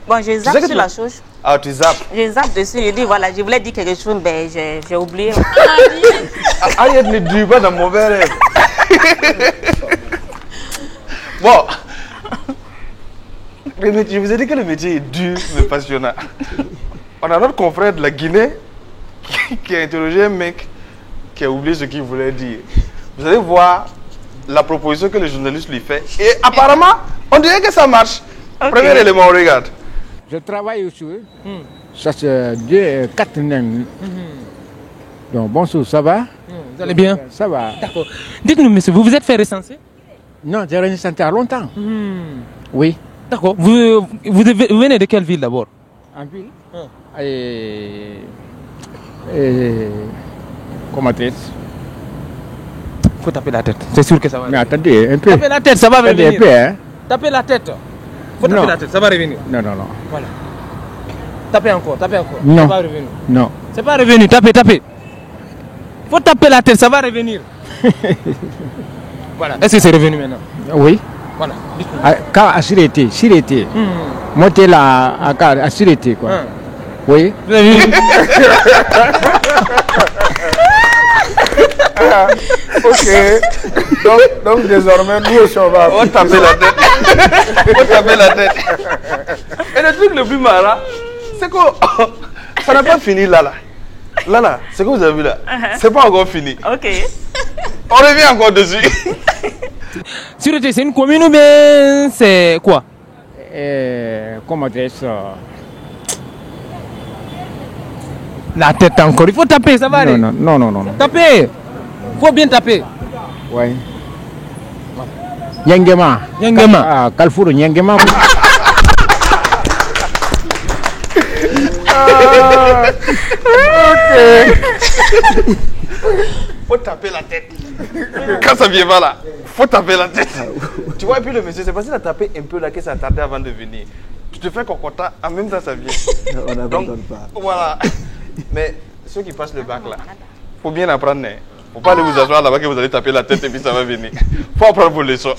Bon, je zappe sur la chose. Ah, tu zappes. Je zappe dessus, je dis voilà, je voulais dire quelque chose, mais j'ai oublié. Ariette ne dit pas dans mon verre. Bon. Je vous ai dit que le métier est dur mais passionnant. On a notre confrère de la Guinée qui a interrogé un mec qui a oublié ce qu'il voulait dire. Vous allez voir la proposition que le journaliste lui fait. Et apparemment, on dirait que ça marche. Okay. Premier élément, on regarde. Je travaille aussi. Ça c'est 4 nains. Donc bonjour, ça va? Vous allez bien? Ça va. D'accord. Dites-nous, monsieur, vous vous êtes fait recenser? Non, j'ai recensé il y a longtemps. Oui. D'accord. Vous venez de quelle ville d'abord? En ville? Comment dire? Faut taper la tête. C'est sûr que ça va. Mais attendez, un peu. Taper la tête, ça va revenir. Un peu, hein? Taper la tête. Faut taper la tête, ça va revenir. Non, non, non. Voilà. Tapez encore, tapez encore. Non. Ça va revenir. Non. C'est pas revenu, tapez, tapez. Faut taper la tête, ça va revenir. Voilà. Est-ce que c'est revenu maintenant? Oui. Voilà. Quand à Sirete, montez là à Sirete, quoi. Oui. Ok. Donc désormais, nous aussi, on va taper la tête. On va taper la tête. Et le truc le plus marrant, c'est que ça n'a pas fini là. Là, c'est que vous avez vu là. C'est pas encore fini. Ok. On revient encore dessus. Sûreté, c'est une commune ou bien c'est quoi? Comment dire ça? La tête encore, il faut taper, ça va aller. Non. Taper. Faut bien taper. Oui. Nyangema. Ah, Kalfouro, Nyangema. Ok. Faut taper la tête. Quand ça vient là, faut taper la tête. Tu vois, et puis le monsieur, c'est facile à taper un peu là que ça a tardé avant de venir. Tu te fais cocotta, en même temps ça vient. On n'abandonne pas. Voilà. Mais ceux qui passent le bac là, faut bien apprendre. Faut pas aller vous asseoir là-bas que vous allez taper la tête et puis ça va venir. Faut apprendre vos leçons.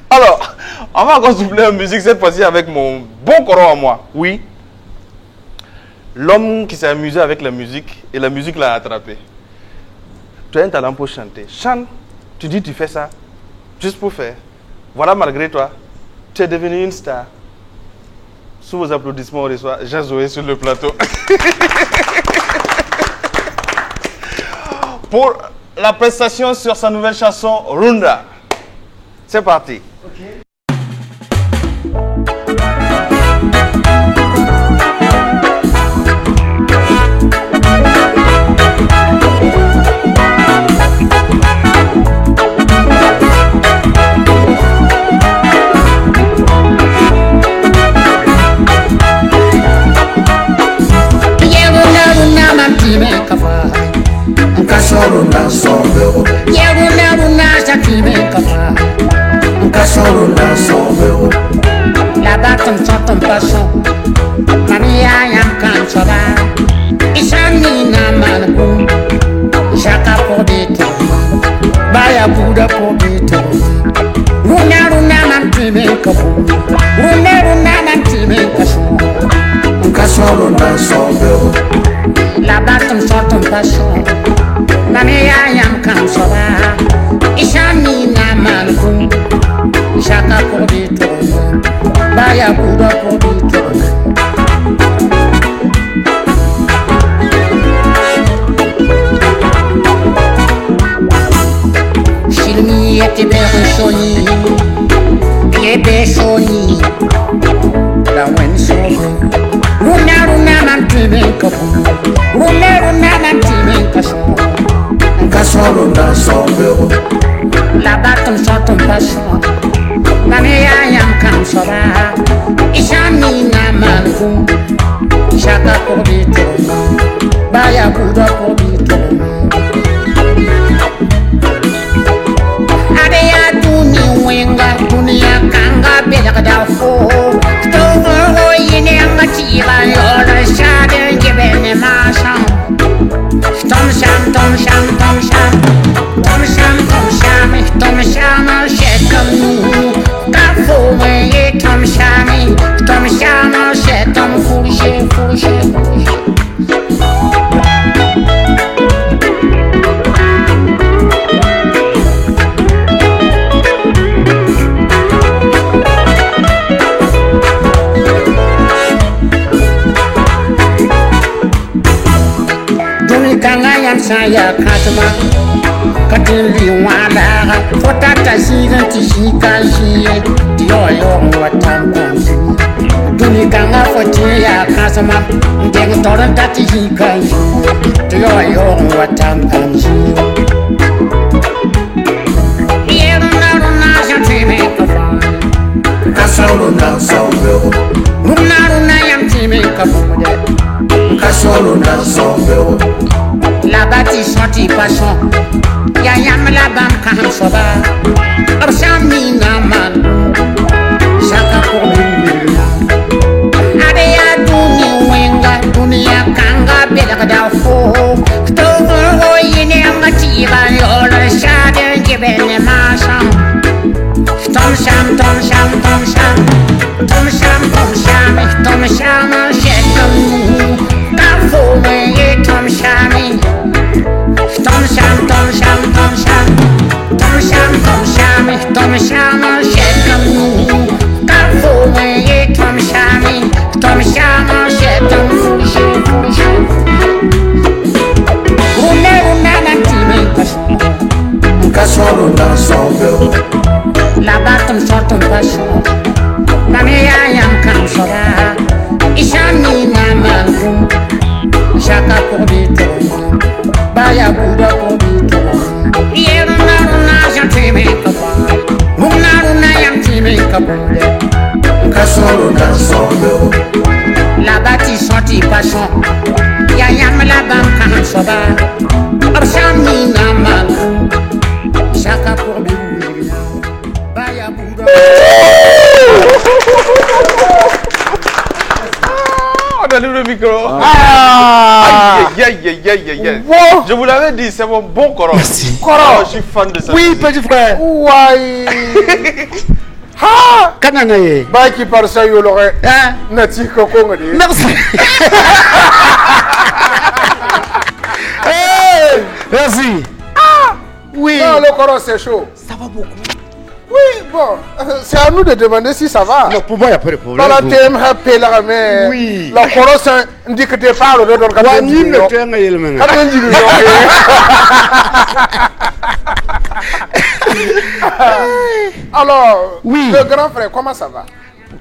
Alors, on va encore souffler en musique cette fois-ci avec mon bon coron à moi. Oui. L'homme qui s'est amusé avec la musique et la musique l'a attrapé. Tu as un talent pour chanter. Chante, tu dis tu fais ça juste pour faire. Voilà, malgré toi, tu es devenu une star. Sous vos applaudissements, on reçoit Jean Zoé sur le plateau. Pour la prestation sur sa nouvelle chanson Runda. C'est parti. Okay. Runda sombero Yeruna runa jakime kafa Nkaso runda sombero La baton chanton passion Mamia yam kan soba Isani na manku Jaka pour des tours Baya Bouddha pour des tours Runa mantime kafu Runa mantime kafu Nkaso runda sombero La baton chanton passion Mamia yam kan soba Isani na manku Jaka pour des tours Baya Bouddha pour des tours Shilmi ete bershoni Yebe shoni La wen sobo Runa mantime kafu Runa mantime kafu Nkaso runda sombero La baton chanton passion Mamia yam kan soba Ishani na manku Shaka pour des tours Baya Bouddha pour des tours Adeya duni wenga dunia kanga bela da fo Toho yine anga chiba yola shade gibene masam Tom sham Tom sham Tom sham Tom sham Tom sham Tom sham shekam ya kasma katin liwala fota ta sigan ti shika shiye yo watan konsu duni kanga foti ya kasma ndeng toran ta ti shika yo watan konsu Kasoro na sombrero Runa yam time kapomode Kasoro na sombrero La bati chanti passion Ya yam la bam kaham soba Abshami na man Shaka pour l'huile Ade ya duni wenga Dunia kanga bela da fo Kto yine ngatiba Yola shade jibene masham Tom sham, tom sham, tom sham, tom sham, tom sham, tom sham, shetum, kafu tom sham, tom sham, tom sham, tom sham, tom sham, tom sham, tom sham, shetum, kafu tom sham, tom sham, shetum, una natime kasoro na sombrero. La batum sortum passion Namia yam kam soda Ishani namankum Shaka pour bito Baya buda pour bito Yeruna jantime kapal Runa yam time kapal Kasoro na sombrero La bati sorti passion Ya yam la bam kam soda Abshani namankum Shaka pour bito On allume le micro. Wow. Je vous l'avais dit, c'est mon bon Koro. Merci. Koro, je suis fan de ça. Oui, petit frère. Ouais. Ha! Kananaye. Bah qui parle ça, il aurait. Nati Koko. Merci. Merci. Oui. Non, le Koro c'est chaud. Ça va beaucoup. Oui, bon, c'est à nous de demander si ça va. Non, pour moi, il n'y a pas de problème. Dans la thème, oui. La Koro, c'est dit que tu parles de ton Alors, oui. Le grand frère, comment ça va?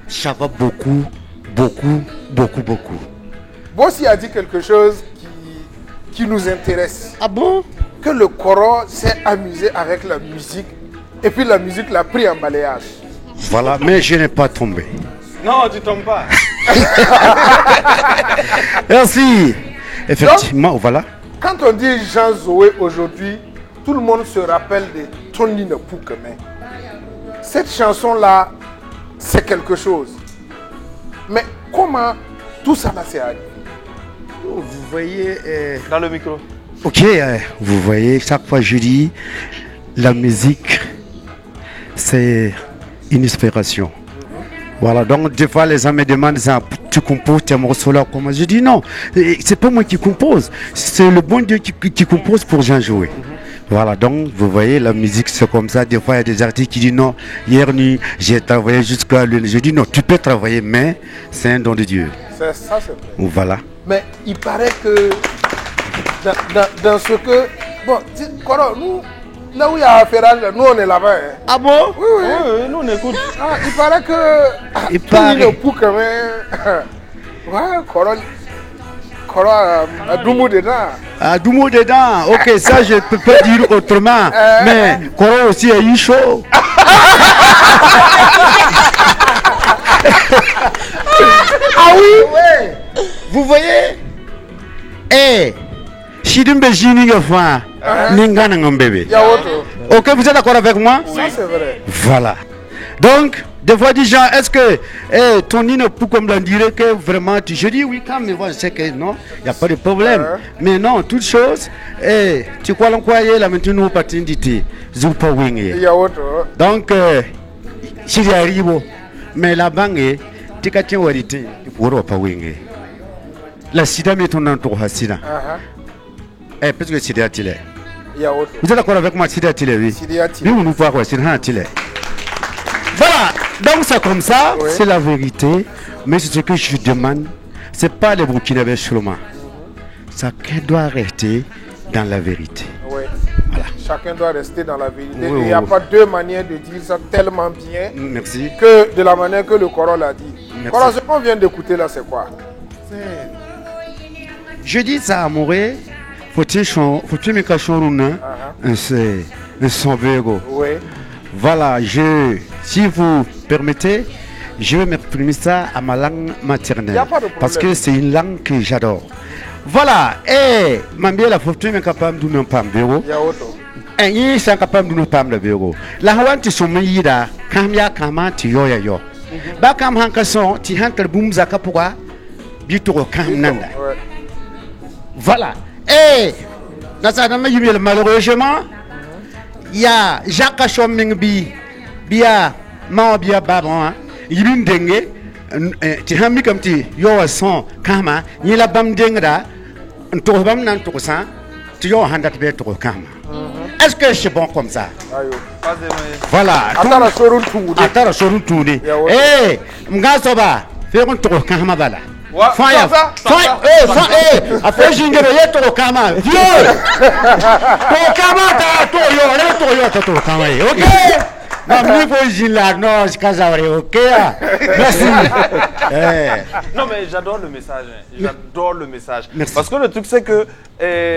Ça va beaucoup, beaucoup, beaucoup, beaucoup. Bossi a dit quelque chose qui nous intéresse. Ah bon? Que le Koro s'est amusé avec la musique. Et puis la musique l'a pris en balayage. Voilà, mais je n'ai pas tombé. Non, tu tombes pas. Merci. Effectivement, donc, voilà. Quand on dit Jean Zoé aujourd'hui, tout le monde se rappelle de Tonine Poukeme. Cette chanson-là, c'est quelque chose. Mais comment tout ça va s'arriver? Vous voyez... Dans le micro. Ok, vous voyez, chaque fois je dis, la musique... c'est une inspiration. Voilà, donc des fois les gens me demandent ça, tu composes tes morceaux là comment? Je dis non, c'est pas moi qui compose, c'est le bon Dieu qui compose pour Jean Joué. Voilà, donc vous voyez la musique c'est comme ça. Des fois il y a des artistes qui disent non, hier nuit j'ai travaillé jusqu'à l'une. Je dis non, tu peux travailler mais c'est un don de Dieu. Ça c'est vrai. Voilà. Mais il paraît que dans ce que... Bon, nous... Là où il y a Ferrari, nous on est là-bas. Hein. Ah bon? Oui, oui. Oui, nous on écoute. Ah, il paraît que... Il paraît... Ouais, Koro a Doumou dedans. Ah, Doumou dedans. Ok, ça je peux pas dire autrement. Mais Koro aussi a eu chaud. Ah oui? Vous voyez? Eh, Shidumbe Jini Gafan. Ok, vous êtes d'accord avec moi? Ça c'est vrai. Voilà. Donc, des fois des gens, est-ce que ton nid ne peut comme l'en dire que vraiment je dis oui quand même, je sais que non, il n'y a pas de problème. Mais non, toute chose, tu crois l'on croyait la maintenant nous partons d'ité. Donc, si j'arrive, mais la banque, tu as tiens warité, tu pourras pas wing. La sida met ton entour à sida. Parce que c'est des ateliers. Vous êtes d'accord avec moi, c'est des ateliers, oui. Oui, on nous voit quoi, c'est un atelier. Voilà, donc c'est comme ça, c'est la vérité. Mais ce que je demande, c'est pas les Burkinabés seulement. Ça doit arrêter. dans la vérité. Oui. Voilà. Chacun doit rester dans la vérité. Oui, Il n'y a pas deux manières de dire ça tellement bien que de la manière que le Coran l'a dit. Coran, ce qu'on vient d'écouter là, c'est quoi? Je dis ça à Moré, faut-il me cacher un sonvego. Oui. Voilà, si vous permettez, je vais m'exprimer ça à ma langue maternelle. Parce que c'est une langue que j'adore. Voilà, et ma bien la faut-il me capable de nous parler. Et ils sont capables de nous parler. La Hawan tu sommes yida, kamya kama tu yo yo. Ba kam hankason, ti hanker boum zakapura, bituro kam nanda. Voilà. Et malheureusement, il y a Jacques Chomingbi, Bia, Mabia Babon, Yibin Dengue, Tihami comme ti, yo son, Kama, Nila Bam Dengra, Torbam Nantosan, Tio Handat Betro Kama. Est-ce que c'est bon comme ça? Voilà. Attends, Sorun Tourné. Eh, Mgasoba, fais un tour Kama Bala. Fire! Après, j'ai un Kama. Vieux! Ok? Merci. Non, mais j'adore le message. J'adore le message. Merci. Parce que le truc, c'est que,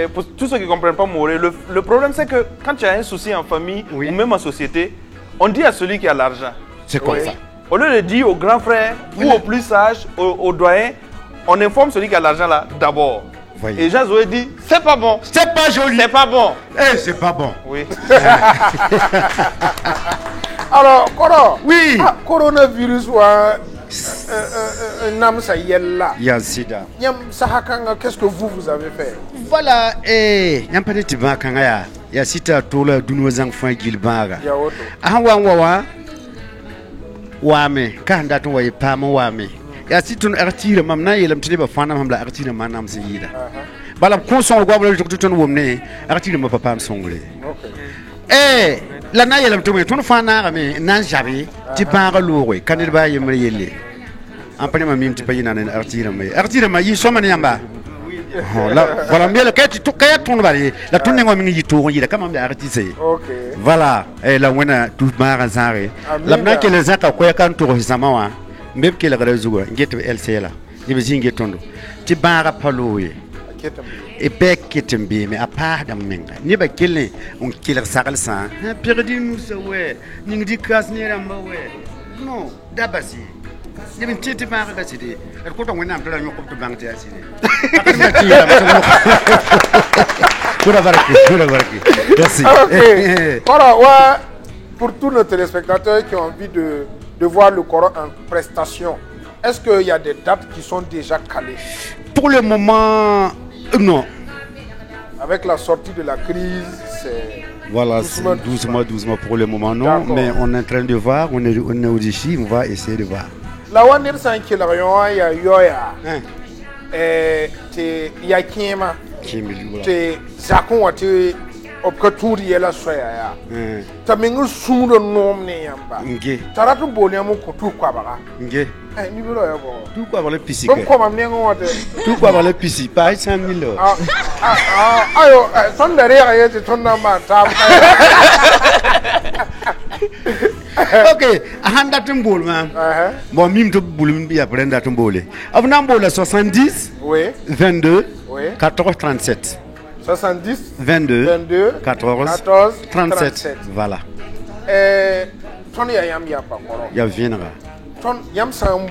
pour tous ceux qui ne comprennent pas Moré, le problème, c'est que quand tu as un souci en famille ou même en société, on dit à celui qui a l'argent. C'est comme ça. Au lieu de dire au grand frère ou au plus sage, au doyen, on informe celui qui a l'argent là d'abord. Et Jean-Zoé dit, c'est pas bon. C'est pas joli. C'est pas bon. Eh, c'est pas bon. Oui. Alors, Koro. Oui. Coronavirus ou Nam Sayella. Yansida. Yam Sahakanga, qu'est-ce que vous avez fait? Voilà, et Yam Paneti Bakanga, Yasita Tola Dunozang Fan Gilbaga. Ahawa Wame, Kandato Way Pamo Wame. Yasitun Artira Mamna, Yelam Tiba Fanam la Artina Manam Sida. Balam Conson Gobble to Womne, Artina Mapam Songle. Eh, la Nayalam to me, Tonfaname, Nanjabi, Tipara Lowe, Canada Yemrele. Ampana Mim Tipayan and Artira May, so many yamba. Voilà, mais le cas tu kaya ton bari, la tourne en mingi tour, il a quand même artisé. Voilà, et la wena tout marazare. La mna que les zaka quoi quand tour récemment, même que la réseau, get LCL, il me zingue tondo. Tu barra paloé. Et bec qui t'embe, mais à part d'amenga. Ni ba kille, on killer saral sa. Perdu nous ça ouais, ni dit casse ni ramba ouais. Non, d'abasi. Il y a une petite barre à citer. Elle compte en un peu la nuit pour te banquer à citer. Merci. Voilà, pour tous nos téléspectateurs qui ont envie de voir le Coran en prestation, est-ce qu'il y a des dates qui sont déjà calées? Pour le moment, non. Avec la sortie de la crise, c'est... Voilà, doucement pour le moment, non. Mais on est en train de voir, on est au-dessus, on va essayer de voir. La wanir san kilarion ya yoya te ya kima te zakon wate opkaturi yela soya ya ta mingu sundo nom ne yamba taratu bonya mu kutu kwa baka ni biro ya bo tu kwa bale pisi ke ko mam ne ngote tu kwa bale pisi pa 500,000 ayo son dare ya yete tonna ma ta ok, ahanda tumbol man. Bon, mime to boulum bi après nda tumbole. Avna mbola 70 22 14 37. 70 22 14 37. Voilà. Ton ya yam ya pa koro. Ya vienra. Ton yam sam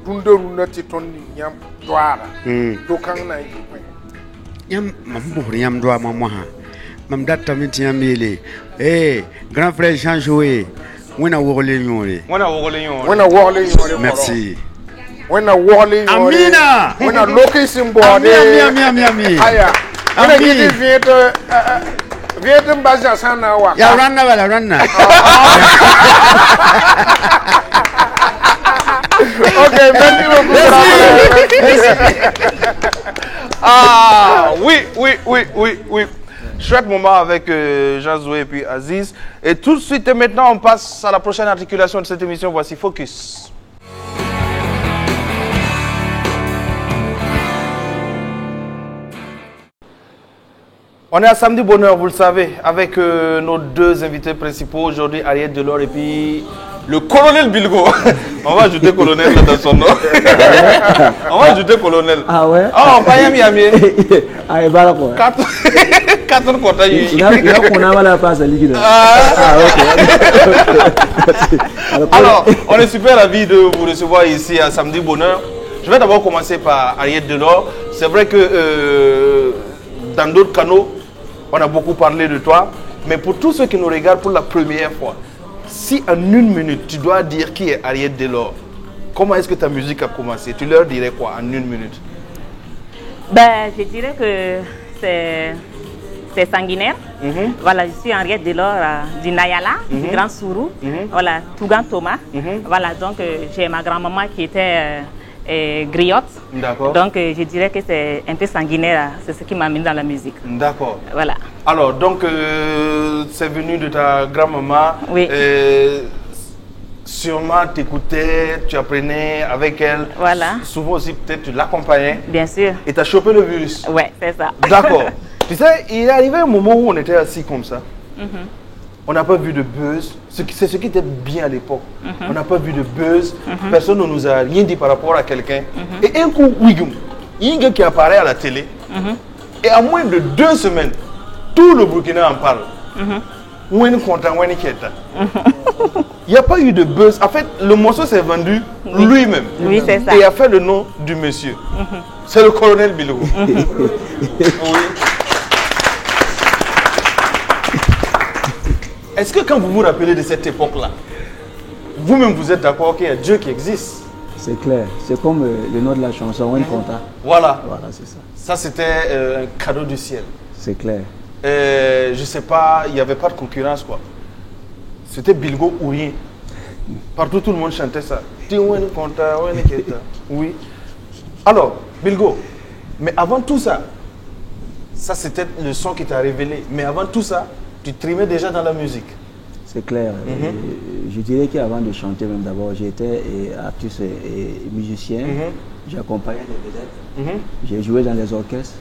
dunderu na ti ton yam doara. Do kan na yi. Yam mambo yam doa mamwa. Mam data minti yamele. Eh, grand frère Jean Joué. When I walk in merci. When I walk in Amina. When I look in symbol. Ami. Aya. Viens baza sana wa. Ya ranna. Ok, merci beaucoup. Ah, oui. Chouette moment avec Jean-Zoé et puis Aziz. Et tout de suite et maintenant, on passe à la prochaine articulation de cette émission. Voici Focus. On est à Samedi Bonheur, vous le savez, avec nos deux invités principaux aujourd'hui, Ariette Delors et puis le colonel Bilgo. On va ajouter colonel dans son nom. On va ajouter colonel. Ah ouais? Oh, pas Yami Yami. Ah, et voilà quoi. 4 quotas. Il a qu'on a la place à liquide. Ah, ok. Alors, on est super ravis de vous recevoir ici à Samedi Bonheur. Je vais d'abord commencer par Ariette Delors. C'est vrai que dans d'autres canaux, on a beaucoup parlé de toi. Mais pour tous ceux qui nous regardent pour la première fois, si en 1 minute, tu dois dire qui est Ariette Delors, comment est-ce que ta musique a commencé? Tu leur dirais quoi en 1 minute? Ben, je dirais que c'est sanguinaire. Voilà, je suis Ariette Delors du Nayala, du Grand Sourou. Voilà, Tougan Thomas. Voilà, donc j'ai ma grand-maman qui était griotte. D'accord. Donc je dirais que c'est un peu sanguinaire, c'est ce qui m'a mis dans la musique. D'accord. Voilà. Alors, donc c'est venu de ta grand-maman. Oui. Sûrement t'écoutais, tu apprenais avec elle. Voilà. Souvent aussi peut-être tu l'accompagnais. Bien sûr. Et tu as chopé le virus. Ouais, c'est ça. D'accord. Tu sais, il est arrivé un moment où on était assis comme ça. On n'a pas vu de buzz. C'est ce qui était bien à l'époque. On n'a pas vu de buzz. Personne ne nous a rien dit par rapport à quelqu'un. Et un coup, Wigum, il y a un gars qui apparaît à la télé. Et en moins de 2 semaines, tout le Burkina en parle. Il n'y a pas eu de buzz. En fait, le morceau s'est vendu lui-même. Oui, c'est ça. Et il a fait le nom du monsieur. C'est le colonel Bilgo. Oui. Est-ce que quand vous vous rappelez de cette époque-là, vous-même vous êtes d'accord qu'il y a Dieu qui existe? C'est clair. C'est comme le nom de la chanson, Wen Konta. Voilà. Voilà, c'est ça. Ça, c'était un cadeau du ciel. C'est clair. Je ne sais pas, il n'y avait pas de concurrence, quoi. C'était Bilgo ou rien. Partout, tout le monde chantait ça. Oui. Alors, Bilgo, mais avant tout ça, ça c'était le son qui t'a révélé. Mais avant tout ça, tu trimais déjà dans la musique. C'est clair. Je dirais qu'avant de chanter, même d'abord, j'étais artiste et musicien. J'accompagnais les vedettes. J'ai joué dans les orchestres.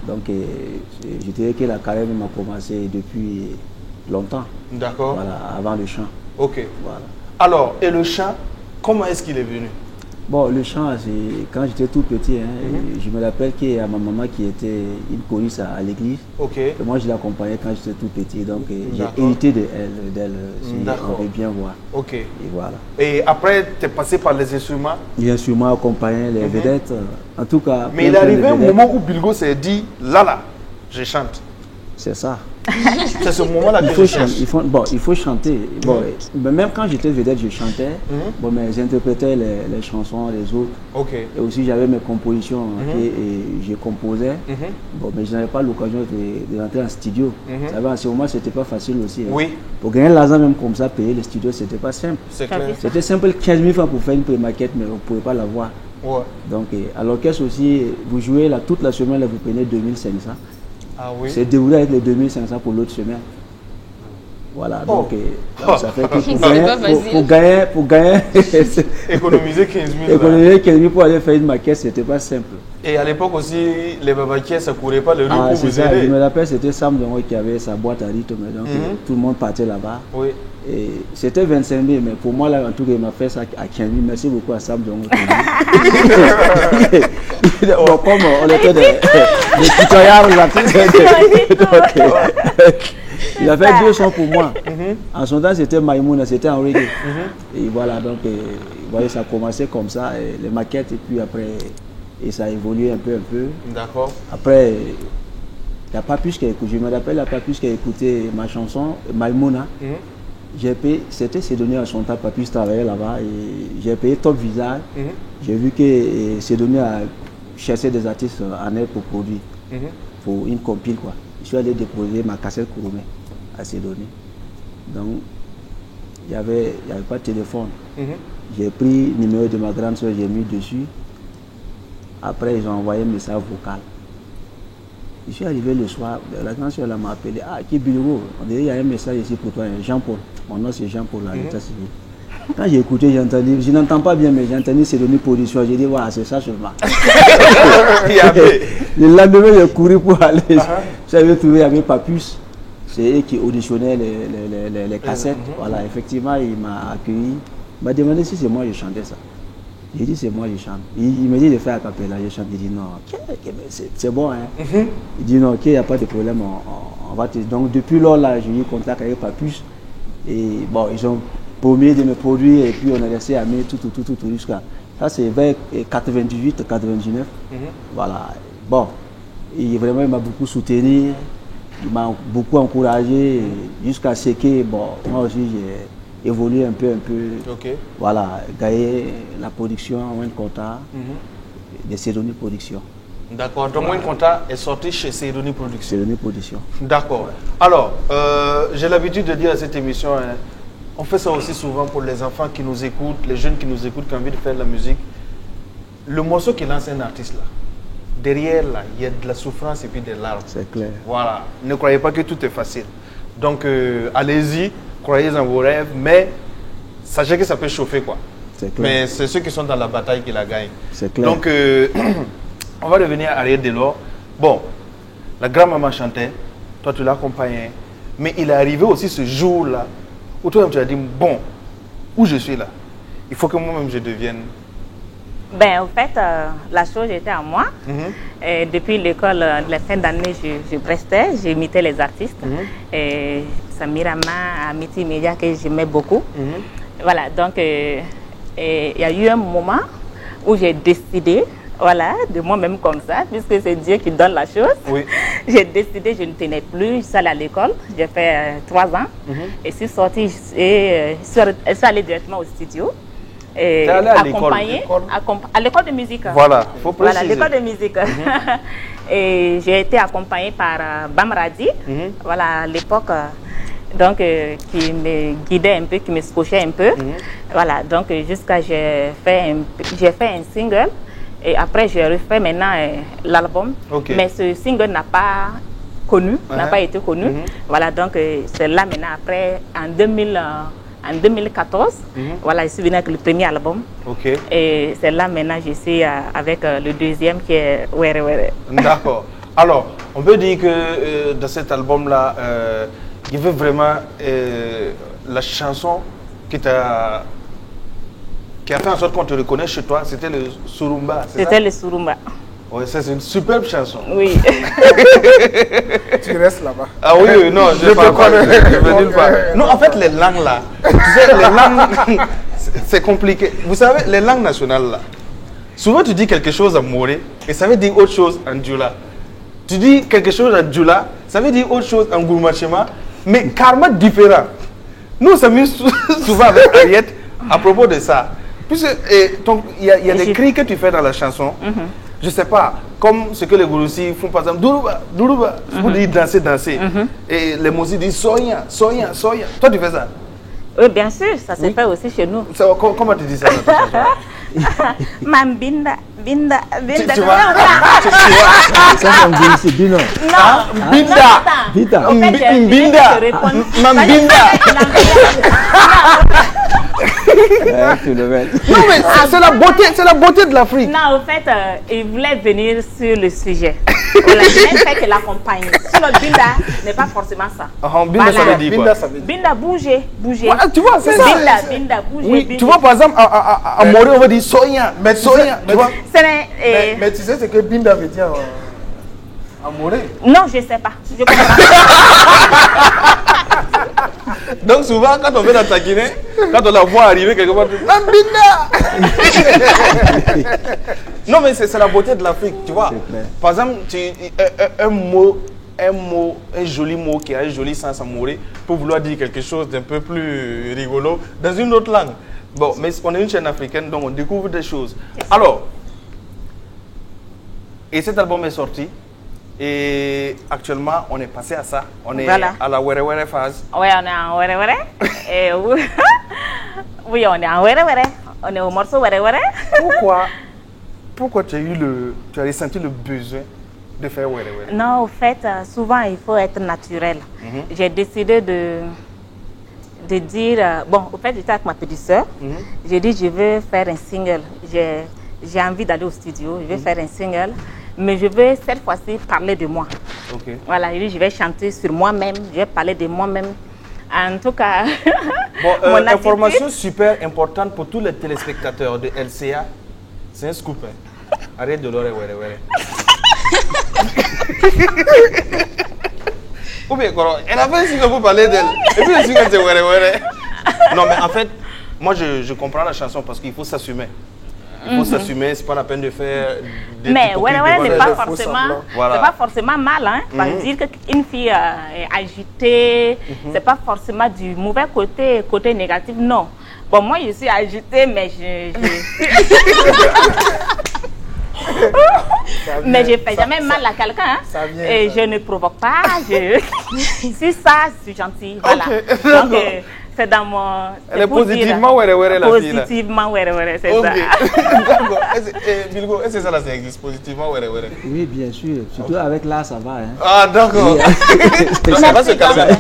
Donc, je dirais que la carrière m'a commencé depuis longtemps. D'accord. Voilà, avant le chant. Ok. Voilà. Alors, et le chant, comment est-ce qu'il est venu? Bon, le chant, c'est quand j'étais tout petit. Je me rappelle qu'il y a ma maman qui était une choriste à l'église. Ok. Et moi, je l'accompagnais quand j'étais tout petit. Donc, j'ai hérité d'elle, si on veut bien voir. Ok. Et voilà. Et après, tu es passé par les instruments? Les instruments accompagnaient les vedettes. En tout cas. Mais il est arrivé un moment où Bilgo s'est dit, là, je chante. C'est ça. C'est ce moment-là que je chante. Il faut chanter. Bon, même quand j'étais vedette, je chantais. Bon, mais j'interprétais les chansons, les autres. Ok. Et aussi, j'avais mes compositions et je composais. Bon, mais je n'avais pas l'occasion de rentrer en studio. Ça va, à ce moment, c'était pas facile aussi. Oui. Pour gagner l'argent, même comme ça, payer les studios, c'était pas simple. C'est clair. C'était simple, 15 000 francs pour faire une pré-maquette, mais vous ne pouvez pas l'avoir. Ouais. Donc, à l'orchestre aussi, vous jouez là, toute la semaine, là, vous prenez 2500. Ah oui. C'est déroulé avec les 2500 pour l'autre semaine. Voilà, donc ça fait que pour gagner économiser 15 000. Économiser 15 000 pour aller faire une maquette, c'était pas simple. Et à l'époque aussi, les babaquiers, ça courait pas le riz pour vous ça, aider. Je me rappelle, c'était Sam Dongo qui avait sa boîte à rythme, donc tout le monde partait là-bas. Oui. Et c'était 25 000, mais pour moi, là, en tout cas, il m'a fait ça à 15 000. Merci beaucoup à Sam Dongo. Bon, comme on était des tutoriels là, il a fait 2 sons pour moi. En son temps, c'était Maïmouna, c'était en reggae. Et voilà, donc ça a commencé comme ça, et les maquettes, et puis après, et ça a évolué un peu. D'accord. Après, il n'y a pas plus qu'à écouter. Je me rappelle, il n'y a pas plus qu'à écouter ma chanson, Maïmouna. J'ai payé, c'était Cédonné à son temps, Papus travaillait là-bas, et j'ai payé Top Visage. J'ai vu que Cédonné a cherché des artistes en aide pour produire, pour une compile, quoi. Je suis allé déposer ma cassette Kouroumé à Cédonné. Donc, il n'y avait pas de téléphone. J'ai pris le numéro de ma grande soeur, j'ai mis dessus. Après, ils ont envoyé un message vocal. Je suis arrivé le soir, la grande soeur m'a appelé. Ah, qui Bilgo? On dirait il y a un message ici pour toi, Jean-Paul. Mon nom c'est Jean-Paul, l'état civil. Quand j'ai écouté, j'ai entendu, je n'entends pas bien, mais j'ai entendu c'est donné position. J'ai dit, voilà, c'est ça seulement. Le lendemain, j'ai couru pour aller J'avais trouvé avec Papus, c'est eux qui auditionnaient les cassettes. Voilà, effectivement, il m'a accueilli. Il m'a demandé si c'est moi qui chantais ça. J'ai dit c'est moi qui chante. Il me dit de faire a cappella, je chante. Il dit non, c'est bon. Hein. Il dit non, ok, il n'y a pas de problème, on va te... Donc depuis lors là, j'ai eu contact avec Papus. Et bon, ils ont promis de me produire et puis on a laissé à tout jusqu'à... Ça c'est vers 98, 99. Voilà. Bon, et vraiment il m'a beaucoup soutenu, il m'a beaucoup encouragé jusqu'à ce que, bon, moi aussi j'ai évolué un peu. Voilà, gagné la production Moine Conta, de Cédoni Production. D'accord, donc Moine Conta est sorti chez Cédoni Production. Cédoni Production. D'accord. Alors, j'ai l'habitude de dire à cette émission, hein, on fait ça aussi souvent pour les enfants qui nous écoutent, les jeunes qui nous écoutent, qui ont envie de faire de la musique. Le morceau qui lance un artiste là, derrière là, il y a de la souffrance et puis des larmes. C'est clair. Voilà, ne croyez pas que tout est facile. Donc, allez-y, croyez en vos rêves, mais sachez que ça peut chauffer quoi. C'est clair. Mais c'est ceux qui sont dans la bataille qui la gagnent. C'est clair. Donc, on va revenir à Ariel Delors. Bon, la grand-maman chantait, toi tu l'accompagnais, mais il est arrivé aussi ce jour-là où toi tu as dit, bon, où je suis là, il faut que moi-même je devienne... Ben, en fait, la chose était à moi. Et depuis l'école, la fin d'année, je prestais, j'imitais les artistes. Et Samira Ma, Amity Media, que j'aimais beaucoup. Voilà, donc il y a eu un moment où j'ai décidé, voilà, de moi-même comme ça, puisque c'est Dieu qui donne la chose. Oui. J'ai décidé, je ne tenais plus, je suis allée à l'école, j'ai fait 3 ans. Et je suis sortie et je suis allée directement au studio. Et accompagné à l'école de musique. Voilà, faut préciser. Voilà, l'école de musique. Et j'ai été accompagnée par Bamradi, voilà, à l'époque, donc qui me guidait un peu, qui me scotchait un peu. Voilà, donc jusqu'à j'ai fait un single et après j'ai refait maintenant l'album. Mais ce single n'a pas connu, n'a pas été connu. Voilà, donc c'est là maintenant après en 2014, voilà, je suis venue avec le premier album. Et c'est là maintenant je suis avec le deuxième qui est Were Were. D'accord. Alors, on peut dire que dans cet album-là, il y avait vraiment la chanson qui a fait en sorte qu'on te reconnaisse chez toi, c'était le Surumba. C'était le Surumba. Oui, c'est une superbe chanson. Oui. Tu restes là-bas. Ah oui, non, je ne vais pas. Non, en fait, les langues là, tu sais, les langues, c'est compliqué. Vous savez, les langues nationales là, souvent tu dis quelque chose en Moré et ça veut dire autre chose en Djoula. Tu dis quelque chose en Djoula, ça veut dire autre chose en Gourmachema, mais carrément différent. Nous, on s'amuse souvent avec Ariette à propos de ça. Puisque il y a des cris que tu fais dans la chanson. Je sais pas, comme ce que les Gourossi font par exemple, Dourouba, Dourouba, pour dire danser, danser. Et les Moussi disent Soya, Soya, Soya. Toi, tu fais ça? Oui, bien sûr, ça se fait aussi chez nous. Comment tu dis ça dans ta chanson? Mambinda, Binda, Binda. Tu vois? Ça, c'est Bino. Non, Binda. Binda. Mambinda. Non mais c'est la beauté de l'Afrique. Non, en fait, il voulait venir sur le sujet. Voilà, il même fait que l'accompagne. Sinon, Binda n'est pas forcément ça. Binda, ça veut dire quoi? Binda, bouger. Ouais, tu vois, c'est ça. Binda, bouger. Oui, tu vois, par exemple, à Moré, on va dire Soya. Mais Soya, tu vois. Mais tu sais ce que Binda veut dire à Moré? Non, je ne sais pas. Je comprends pas. Donc souvent, quand on veut la taquiner, quand on la voit arriver quelque part, Binda. Non, mais c'est la beauté de l'Afrique, tu vois. Par exemple, un joli mot qui a un joli sens à mourir pour vouloir dire quelque chose d'un peu plus rigolo dans une autre langue. Bon, mais on est une chaîne africaine, donc on découvre des choses. Alors, et cet album est sorti. Et actuellement, on est passé à ça. On est à la Were Were phase. Oui, on est en Were Were. Oui, on est en Were Were. On est au morceau Were Were. Pourquoi tu as ressenti le besoin de faire Were Were? Non, au fait, souvent, il faut être naturel. J'ai décidé de dire... bon, au fait, j'étais avec ma petite soeur. J'ai dit, je veux faire un single. J'ai envie d'aller au studio. Je vais faire un single. Mais je vais cette fois-ci parler de moi. Voilà, il dit, je vais chanter sur moi-même, je vais parler de moi-même. En tout cas, bon, information super importante pour tous les téléspectateurs de LCA. C'est un scoop. Hein. Arrête de l'oreille, ouais. Ou bien, elle a fait signe pour parler d'elle. Et puis, le signe, c'est ouais. Non, mais en fait, moi, je comprends la chanson parce qu'il faut s'assumer. Il faut s'assumer, c'est pas la peine de faire des mais ouais, n'est pas forcément mal, hein. Par dire qu'une fille est agitée, c'est pas forcément du mauvais côté négatif, non. Bon, moi je suis agitée, mais mais je fais jamais mal à quelqu'un, hein. Et je ne provoque pas, si ça, je suis gentille, voilà. Donc, c'est dans mon... Elle est positivement ouais, la fille. Positivement ouais, c'est ça. D'accord. Bilgo, est-ce que ça existe positivement ouais? Oui, bien sûr. Surtout avec là, ça va. Hein. Ah, d'accord. Elle va se calmer.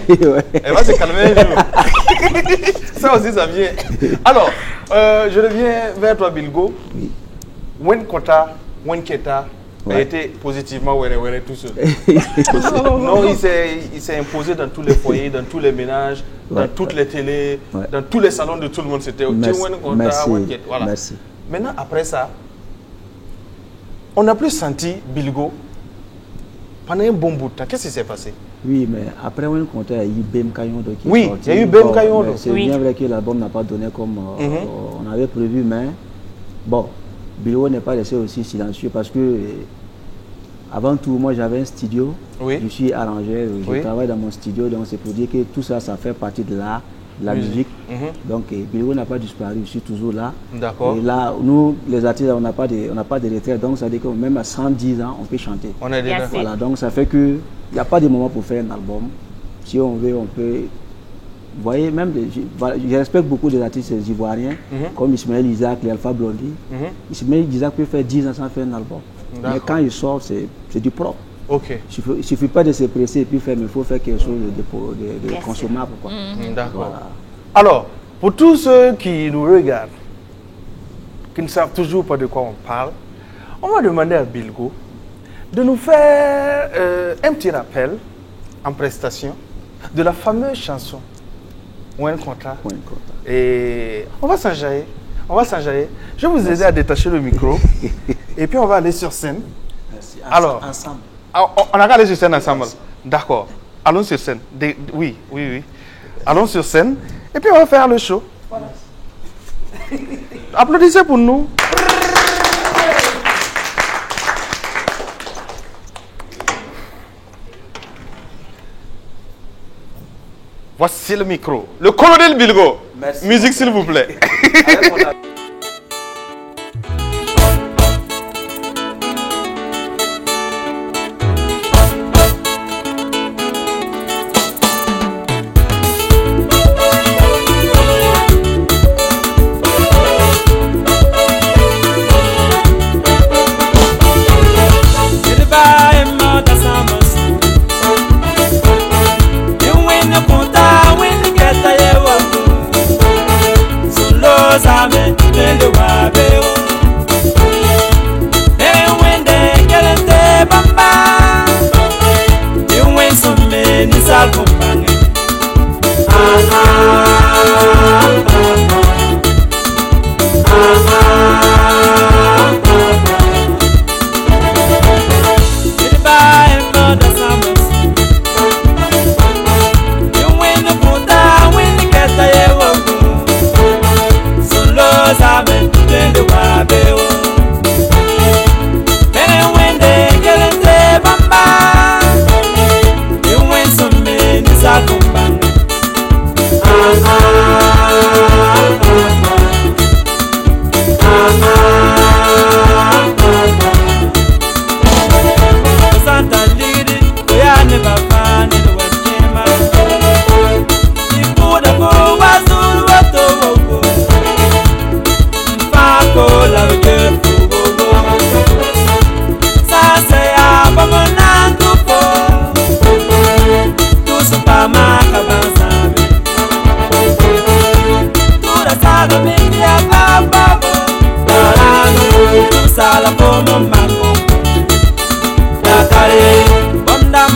Elle va se calmer un jour. Ça aussi, ça vient. Alors, je reviens vers toi, Bilgo. Oui. Wenkota, Wenketa a été positivement ouais, tout seul. Non, il s'est imposé dans tous les foyers, dans tous les ménages, dans toutes les télés, dans tous les salons de tout le monde. C'était voilà. Merci. Maintenant, après ça, on n'a plus senti Bilgo pendant un bon bout de temps. Qu'est-ce qui s'est passé? Oui, mais après Wenkota, il y a eu Bem Kayondo qui est sorti. Il y a eu Bem Kayondo. C'est bien vrai que l'album n'a pas donné comme on avait prévu, mais bon. Bilgo n'est pas resté aussi silencieux parce que avant tout, moi j'avais un studio, je suis arrangeur, je travaille dans mon studio, donc c'est pour dire que tout ça, ça fait partie de l'art, de la musique. Donc Bilgo n'a pas disparu, je suis toujours là. D'accord. Et là, nous, les artistes, on n'a pas de retraite, donc ça veut dire que même à 110 ans, on peut chanter. On est déjà. Voilà, donc ça fait qu'il n'y a pas de moment pour faire un album. Si on veut, on peut... Vous voyez, même, je respecte beaucoup des artistes ivoiriens, comme Ismaël Isaac, les Alpha Blondy. Ismaël Isaac peut faire 10 ans sans faire un album. Mais quand il sort, c'est du propre. Ok. Il ne suffit pas de se presser et puis faire, mais il faut faire quelque chose de consommable. D'accord. Voilà. Alors, pour tous ceux qui nous regardent, qui ne savent toujours pas de quoi on parle, on va demander à Bilgo de nous faire un petit rappel en prestation de la fameuse chanson Wenkota. Et on va s'enjailler. Je vais vous aider à détacher le micro. Et puis on va aller sur scène. Merci. Alors, ensemble. On a qu'à aller sur scène ensemble. D'accord. Allons sur scène. Oui. Allons sur scène. Et puis on va faire le show. Voilà. Applaudissez pour nous. Voici le micro. Le colonel Bilgo. Merci. Musique s'il vous plaît.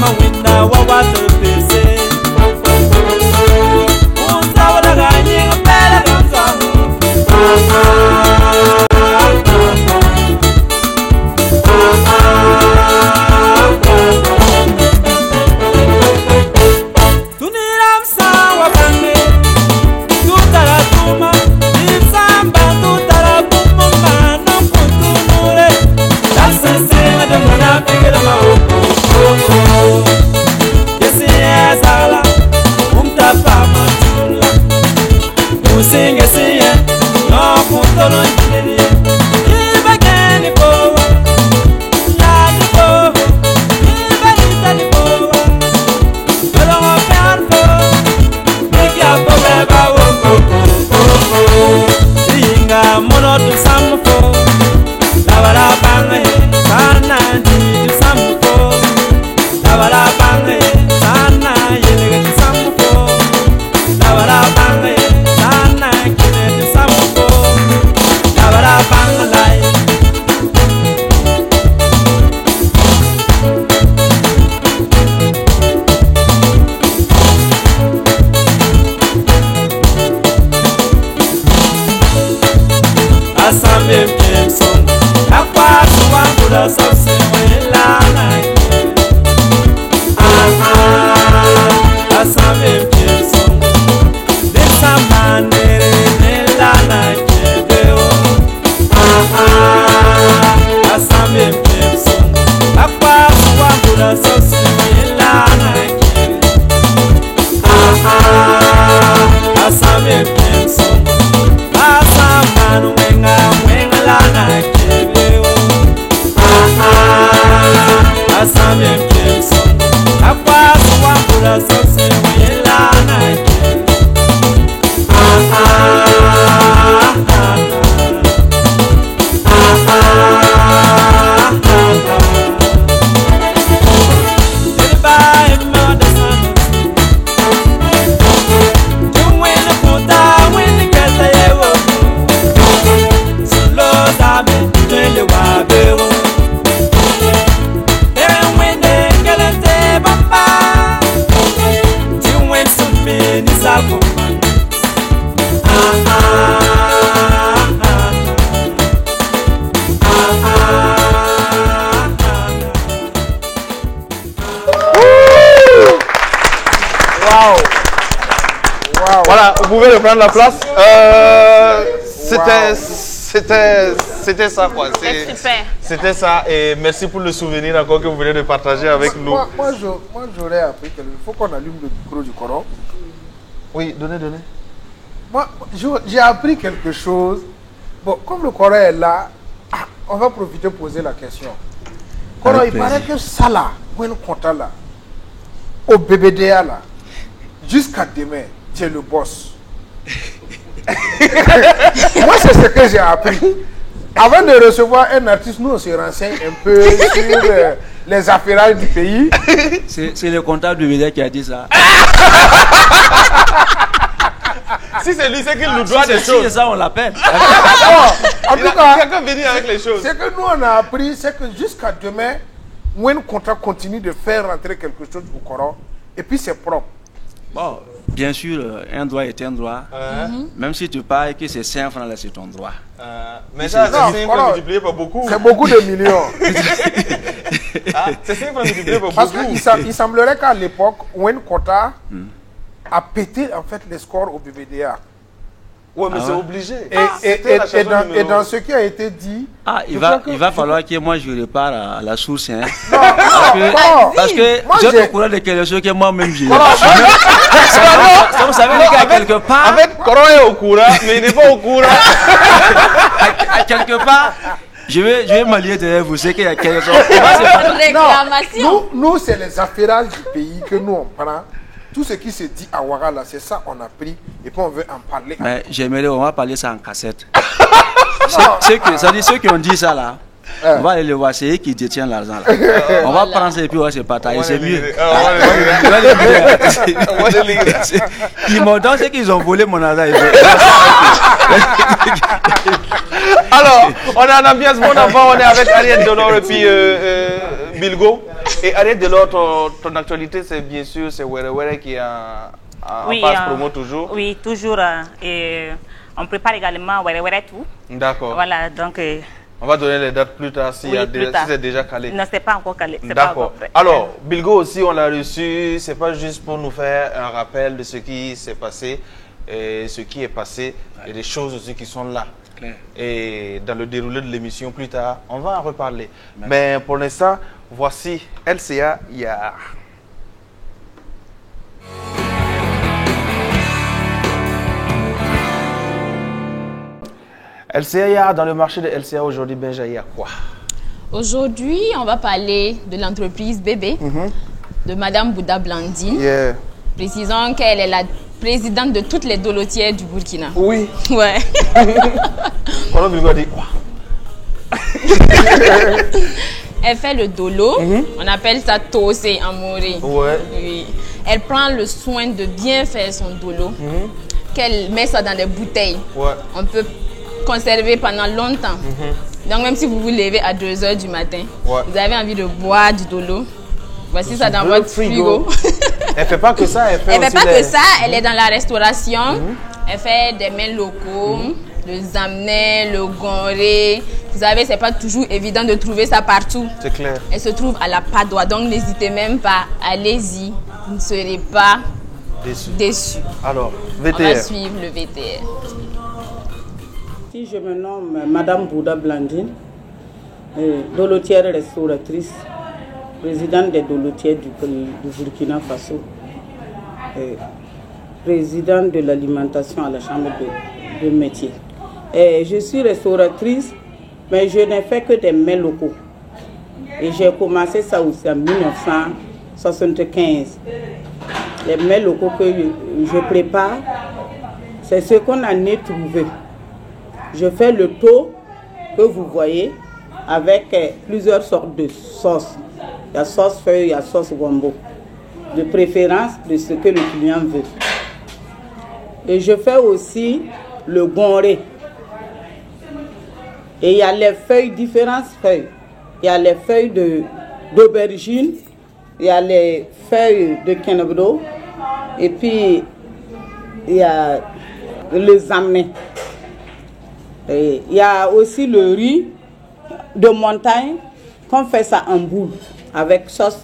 mawinda wa watu pese Unta wada ganyi ngapela ganzamu Tuniram sawa bande Tutara tuma Ifsamba tutara bumuma Namputunure Dasa sema de mwana pigila maoko Yesi ezala Umtapa matula Musinge siye No puntolo njiliye Iba geni bowa Lani bowa Iba itali bowa Pero mo pianto Niki apo beba wo Singa mono tu samfo Lavara bange Sana ndi tu samfo Lavara bange Sana yelega tu samfo Lavara bange Sana kine tu samfo Lavara bange lai Asambe mkemson Akwasu wangu da sose Mwelana Asambe mkemson Desa manere Nelana kedeo Asambe mkemson Akwasu wangu da sose Mwelana Asambe mkemson Asamanu wenga lana kedeo Asambe mkemson Akwasu wambula sose Mwelana Voilà, vous pouvez reprendre la place. C'était ça quoi. C'est super. C'était ça et merci pour le souvenir encore que vous venez de partager avec nous. Moi j'aurais appris qu'il faut qu'on allume le micro du Coran. Oui, donnez. Moi j'ai appris quelque chose. Bon, comme le Coran est là, on va profiter pour poser la question. Coran, il paraît que ça là, when compte là, au BBDA là, jusqu'à demain, tu es le boss. Moi, c'est ce que j'ai appris. Avant de recevoir un artiste, nous on se renseigne un peu sur les affaires du pays. C'est le comptable du BBDA qui a dit ça. Si c'est lui, c'est qu'il nous doit des choses. Si c'est ça, on l'appelle. En tout cas, quelqu'un venir avec les choses. Ce que nous on a appris, c'est que jusqu'à demain, When Conta continue de faire rentrer quelque chose au Coran, et puis c'est propre. Bon, bien sûr, un droit est un droit. Même si tu parles que c'est 5 francs, là, c'est ton droit. Mais ça, c'est 5 francs multiplié par beaucoup. C'est beaucoup de millions. C'est 5 francs multiplié par beaucoup. Parce qu'il semblerait qu'à l'époque, When Conta a pété en fait les scores au BBDA. Ouais, mais c'est obligé. Et dans ce qui a été dit... il va falloir que moi je repars à la source. Hein. Parce que j'ai au courant de quelque chose que moi-même j'ai. Vous savez qu'à quelque part... Avec Coran est au courant, mais il n'est pas au courant. À quelque part... Je vais m'allier derrière vous, c'est qu'il y a quelque chose. Réclamation. Nous, c'est les affaires du pays que nous on prend. Tout ce qui se dit à Ouaga là, c'est ça qu'on a pris et puis on veut en parler. Mais j'aimerais, on va parler ça en cassette. Ça dit ceux qui ont dit ça là, on va aller le voir, c'est eux qui détiennent l'argent là. On va prendre ça et puis on va se partager, c'est mieux. Ils m'ont donné ce qu'ils ont volé mon argent. Alors, on est en ambiance bon enfant, on est avec Ariel Delors et puis Bilgo, et arrête de l'autre, ton actualité, c'est bien sûr, c'est Were Were qui est en phase promo toujours. Oui, toujours. Et on prépare également Were Were tout. D'accord. Voilà, donc... on va donner les dates plus tard si, oui, si c'est déjà calé. Non, c'est pas encore calé. D'accord. Alors, Bilgo aussi, on l'a reçu. C'est pas juste pour nous faire un rappel de ce qui s'est passé et ce qui est passé et des choses aussi qui sont là. Claire. Et dans le déroulé de l'émission plus tard, on va en reparler. Merci. Mais pour l'instant, voici LCA Yar. LCA Yar, dans le marché de LCA aujourd'hui, Benja, il y a quoi? Aujourd'hui, on va parler de l'entreprise Bébé, de Madame Bouddha Blandine. Précisons qu'elle est la présidente de toutes les dolotières du Burkina. Oui. Ouais. Comment Bilgo a dit quoi? Elle fait le dolo. On appelle ça tosé en moré. Ouais. Oui. Elle prend le soin de bien faire son dolo. Qu'elle met ça dans des bouteilles. Ouais. On peut conserver pendant longtemps. Donc même si vous vous levez à 2 h du matin, vous avez envie de boire du dolo, voici ça dans votre frigo. Elle fait pas que ça, elle fait elle fait pas que ça, elle est dans la restauration. Elle fait des mets locaux, le zamné, le gonré. Vous savez, c'est pas toujours évident de trouver ça partout. C'est clair. Elle se trouve à la Padoie, donc n'hésitez même pas, allez-y, vous ne serez pas déçus. Alors, VTR. On va suivre le VTR. Je me nomme Madame Bouddha Blandine, dolotière restauratrice, présidente des dolotières du Burkina Faso, présidente de l'alimentation à la chambre de métier. Je suis restauratrice, mais je n'ai fait que des mets locaux. Et j'ai commencé ça aussi en 1975. Les mets locaux que je prépare, c'est ce qu'on en a trouvé. Je fais le taux que vous voyez avec plusieurs sortes de sauces. Il y a sauce feuille, il y a sauce gombo. De préférence de ce que le client veut. Et je fais aussi le gonré. Et il y a les feuilles, différentes feuilles. Il y a les feuilles d'aubergine, il y a les feuilles de kenebro, et puis il y a le zamné. Et il y a aussi le riz de montagne qu'on fait ça en boule avec sauce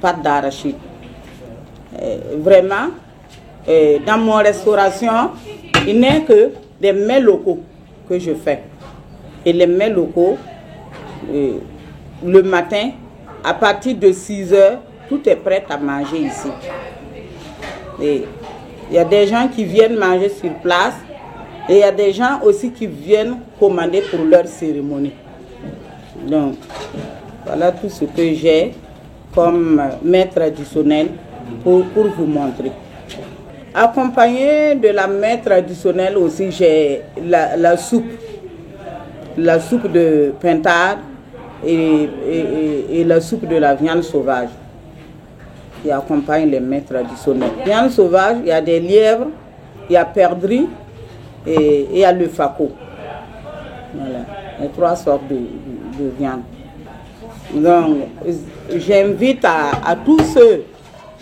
pâte d'arachide. Vraiment, dans mon restauration, il n'y a que des mets locaux que je fais. Et les mets locaux, le matin, à partir de 6 h, tout est prêt à manger ici. Et il y a des gens qui viennent manger sur place. Et il y a des gens aussi qui viennent commander pour leur cérémonie. Donc, voilà tout ce que j'ai comme mets traditionnel pour vous montrer. Accompagné de la mets traditionnelle aussi, j'ai la soupe de pintade et la soupe de la viande sauvage qui accompagne les mets traditionnels. Viande sauvage, il y a des lièvres, il y a perdrix, et il y a le faco. Voilà, les 3 sortes de viande. Donc, j'invite à tous ceux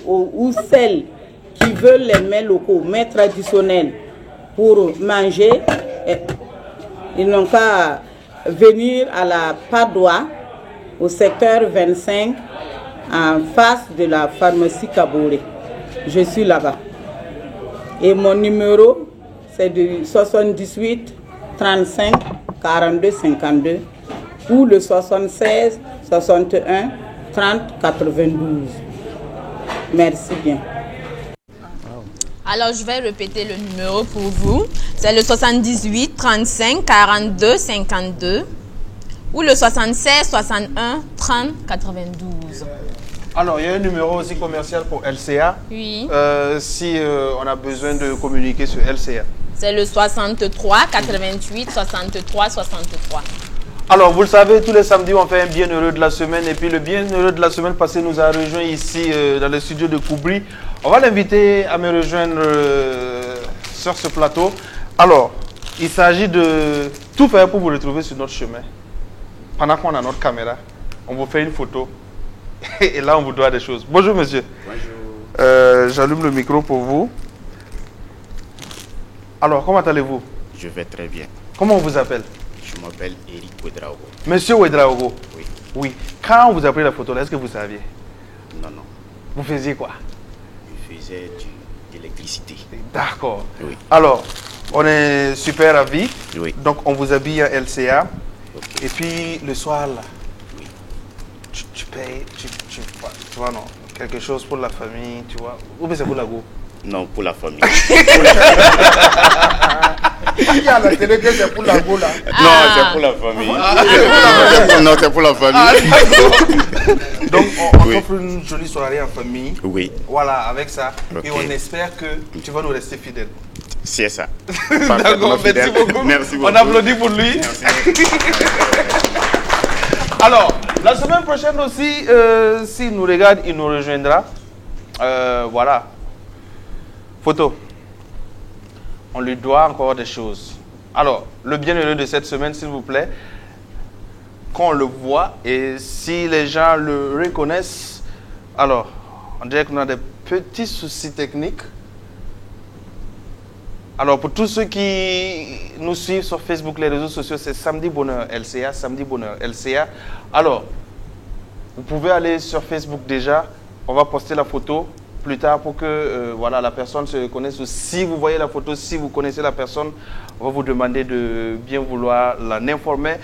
ou celles qui veulent les mets locaux, mets traditionnels pour manger, ils n'ont qu'à venir à la Padoie, au secteur 25, en face de la pharmacie Kaboré. Je suis là-bas. Et mon numéro, c'est du 78 35 42 52 ou le 76 61 30 92. Merci bien. Alors, je vais répéter le numéro pour vous. C'est le 78 35 42 52 ou le 76 61 30 92. Alors, il y a un numéro aussi commercial pour LCA. Oui. Si on a besoin de communiquer sur LCA. C'est le 63 88 63 63. Alors, vous le savez, tous les samedis, on fait un bienheureux de la semaine. Et puis, le bienheureux de la semaine passée nous a rejoint ici dans le studio de Koubri. On va l'inviter à me rejoindre sur ce plateau. Alors, il s'agit de tout faire pour vous retrouver sur notre chemin. Pendant qu'on a notre caméra, on vous fait une photo Et là, on vous doit des choses. Bonjour, monsieur. Bonjour. J'allume le micro pour vous. Alors, comment allez-vous? Je vais très bien. Comment on vous appelle? Je m'appelle Eric Ouedraogo. Monsieur Ouedraogo? Oui. Oui. Quand on vous a pris la photo, est-ce que vous saviez? Non, non. Vous faisiez quoi? Je faisais de l'électricité. D'accord. Oui. Alors, on est super ravis. Oui. Donc, on vous habille en LCA. Okay. Et puis, le soir, là, oui. tu payes, tu vois, non, quelque chose pour la famille, tu vois. Ou bien c'est pour la go? Non, pour la famille. Il y a la télé que c'est pour la go, là. Non, c'est pour la famille. Non, c'est pour la famille. Donc, on offre une jolie soirée en famille. Oui. Voilà, avec ça. Okay. Et on espère que tu vas nous rester fidèles. C'est ça. D'accord, merci beaucoup. Merci beaucoup. On applaudit pour lui. Alors, la semaine prochaine aussi, s'il nous regarde, il nous rejoindra. Voilà. Photo. On lui doit encore des choses. Alors, le bienheureux de cette semaine, s'il vous plaît, qu'on le voit et si les gens le reconnaissent, alors, on dirait qu'on a des petits soucis techniques. Alors, pour tous ceux qui nous suivent sur Facebook, les réseaux sociaux, c'est Samedi Bonheur LCA, Samedi Bonheur LCA. Alors, vous pouvez aller sur Facebook déjà. On va poster la photo plus tard pour que voilà, la personne se reconnaisse. Si vous voyez la photo, si vous connaissez la personne, on va vous demander de bien vouloir l'en informer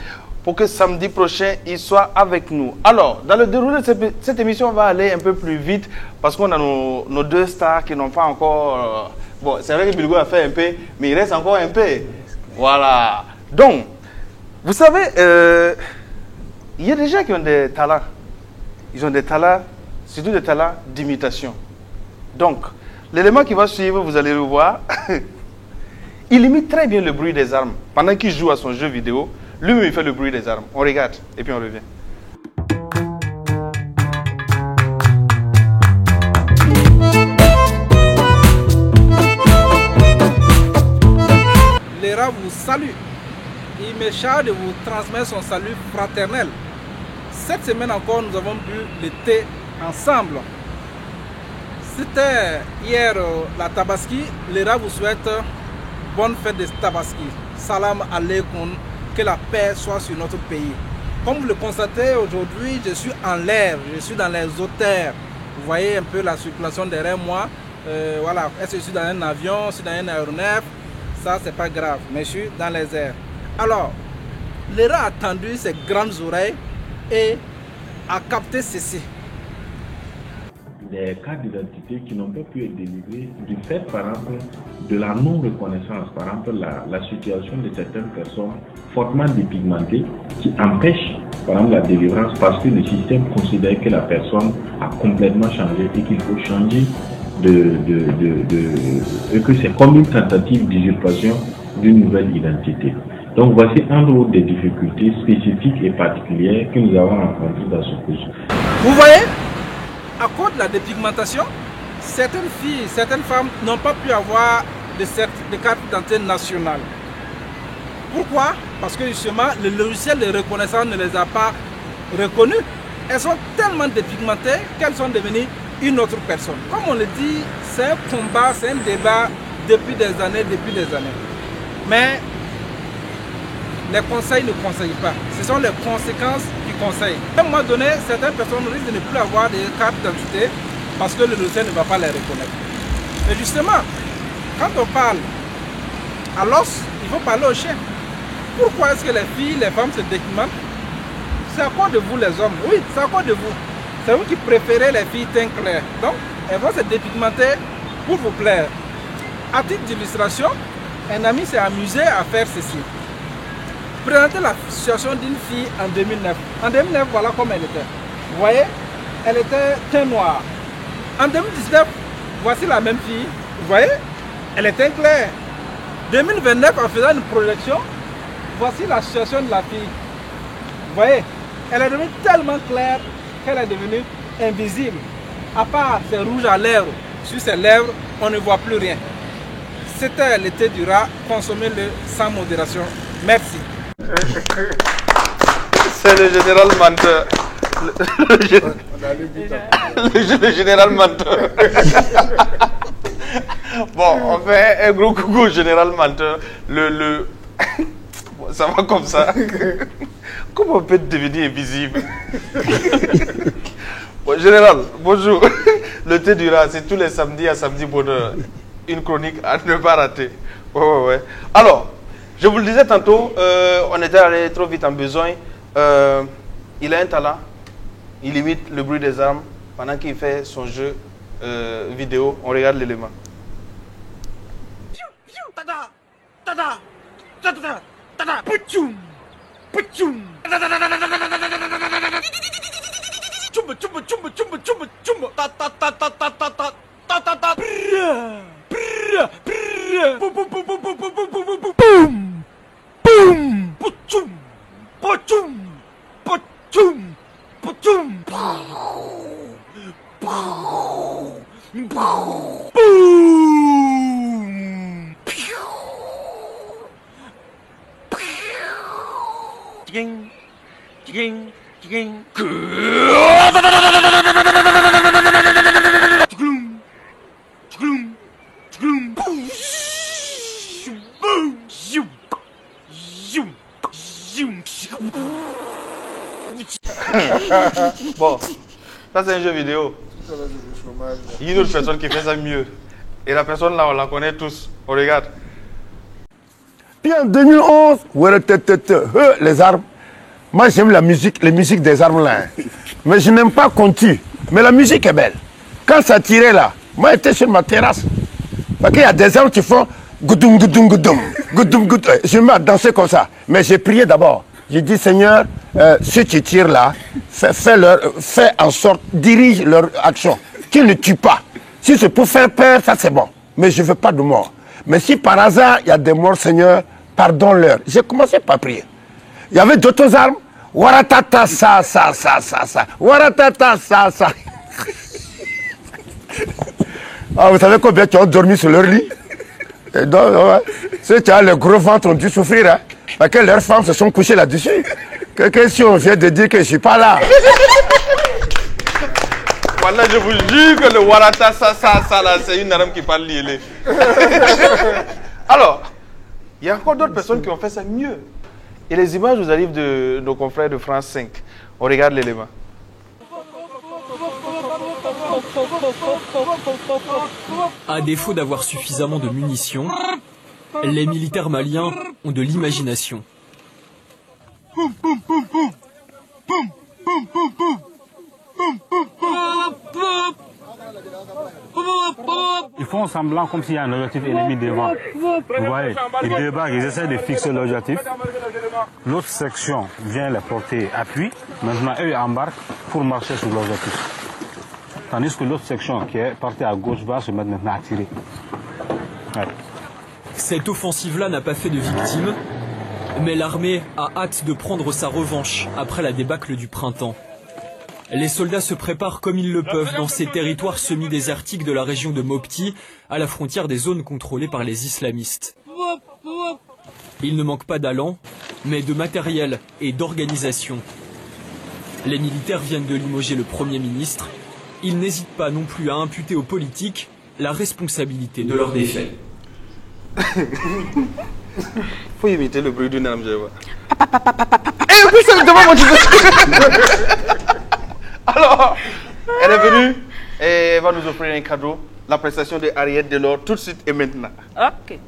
pour que samedi prochain, il soit avec nous. Alors, dans le déroulé de cette émission, on va aller un peu plus vite parce qu'on a nos deux stars qui n'ont pas encore... bon, c'est vrai que Bilgo a fait un peu, mais il reste encore un peu. Voilà. Donc, vous savez, il y a des gens qui ont des talents. Ils ont des talents, surtout des talents d'imitation. Donc, l'élément qui va suivre, vous allez le voir, il imite très bien le bruit des armes. Pendant qu'il joue à son jeu vidéo, lui-même il fait le bruit des armes. On regarde et puis on revient. Lera vous salue. Il me charge de vous transmettre son salut fraternel. Cette semaine encore, nous avons bu le thé ensemble. C'était hier la Tabaski. Lera vous souhaite bonne fête de Tabaski. Salam alaikum. Que la paix soit sur notre pays. Comme vous le constatez, aujourd'hui, je suis en l'air. Je suis dans les hauteurs. Vous voyez un peu la circulation derrière moi. Voilà. Est-ce que je suis dans un avion, je suis dans un aéronef? Ça, c'est pas grave. Mais je suis dans les airs. Alors, Lera a tendu ses grandes oreilles et a capté ceci. Des cartes d'identité qui n'ont pas pu être délivrées du fait, par exemple, de la non-reconnaissance, par exemple, la situation de certaines personnes fortement dépigmentées qui empêchent, par exemple, la délivrance parce que le système considère que la personne a complètement changé et qu'il faut changer et que c'est comme une tentative d'usurpation d'une nouvelle identité. Donc voici un autre des difficultés spécifiques et particulières que nous avons rencontrées dans ce cours. Vous voyez, à cause de la dépigmentation, certaines filles, certaines femmes n'ont pas pu avoir de carte d'identité nationale. Pourquoi? Parce que justement, le logiciel de reconnaissance ne les a pas reconnues. Elles sont tellement dépigmentées qu'elles sont devenues une autre personne. Comme on le dit, c'est un combat, c'est un débat depuis des années. Mais les conseils ne conseillent pas. Ce sont les conséquences qui conseillent. À un moment donné, certaines personnes risquent de ne plus avoir de carte d'identité parce que le logiciel ne va pas les reconnaître. Mais justement, quand on parle à l'os, il faut parler au chien. Pourquoi est-ce que les filles, les femmes se dépigmentent? C'est à cause de vous les hommes. Oui, c'est à cause de vous. C'est vous qui préférez les filles teint clair. Donc, elles vont se dépigmenter pour vous plaire. À titre d'illustration, un ami s'est amusé à faire ceci. Présenter la situation d'une fille en 2009. En 2009, voilà comme elle était. Vous voyez, elle était teint noir. En 2019, voici la même fille. Vous voyez, elle est teint clair. 2029, en faisant une projection, voici la situation de la fille. Vous voyez, elle est devenue tellement claire qu'elle est devenue invisible. À part ses rouges à lèvres, sur ses lèvres, on ne voit plus rien. C'était l'été du rat, consommez-le sans modération. Merci. C'est le général menteur. Le général menteur. Bon, on fait un gros coucou au général menteur. Ça va comme ça. Comment on peut devenir invisible? Bon, général, bonjour. Le thé du rat, c'est tous les samedis à samedi bonheur. Une chronique à ne pas rater. Ouais. Alors, je vous le disais tantôt, on était allé trop vite en besoin. Il a un talent. Il imite le bruit des armes pendant qu'il fait son jeu vidéo. On regarde l'élément. Bon, ça c'est un jeu vidéo. Il y a une autre personne qui fait ça mieux. Et la personne là, on la connaît tous. On regarde. Puis en 2011, les armes. Moi j'aime la musique, les musiques des armes là. Mais je n'aime pas qu'on tue. Mais la musique est belle. Quand ça tirait là, moi j'étais sur ma terrasse. Parce qu'il y a des armes qui font goudoum, goudoum, goudoum, goudoum, goudoum. Je me mets à danser comme ça. Mais j'ai prié d'abord. J'ai dit Seigneur, ceux qui tirent là, fais en sorte, dirige leur action. Qu'ils ne tuent pas. Si c'est pour faire peur, ça c'est bon. Mais je ne veux pas de mort. Mais si par hasard il y a des morts, Seigneur, pardonne-leur. J'ai commencé par prier. Il y avait d'autres armes. Waratata, ça. Waratata, ça. Ah, vous savez combien qui ont dormi sur leur lit? Et donc, ceux qui ont le gros ventre ont dû souffrir. Hein, parce que leurs femmes se sont couchées là-dessus. Que si on vient de dire que je ne suis pas là. Voilà, je vous jure que le Warata, ça, là, c'est une arme qui parle lié. Alors, il y a encore d'autres personnes qui ont fait ça mieux. Et les images vous arrivent de nos confrères de France 5. On regarde l'élément. À défaut d'avoir suffisamment de munitions, les militaires maliens ont de l'imagination. Ils font semblant comme s'il y a un objectif ennemi devant. Vous voyez, ils débarquent, ils essaient de fixer l'objectif. L'autre section vient les porter appui. Maintenant, eux ils embarquent pour marcher sur l'objectif. Tandis que l'autre section qui est partie à gauche va se mettre maintenant à tirer. Ouais. Cette offensive-là n'a pas fait de victimes, mais l'armée a hâte de prendre sa revanche après la débâcle du printemps. Les soldats se préparent comme ils le peuvent dans ces territoires semi-désertiques de la région de Mopti, à la frontière des zones contrôlées par les islamistes. Il ne manque pas d'allant, mais de matériel et d'organisation. Les militaires viennent de limoger le Premier ministre. Ils n'hésitent pas non plus à imputer aux politiques la responsabilité de leur défaite. Faut imiter le bruit d'une arme, je vois. Et puis c'est devant moi. Alors, elle est venue et elle va nous offrir un cadeau. La prestation de Ariette Delors tout de suite et maintenant. Ok.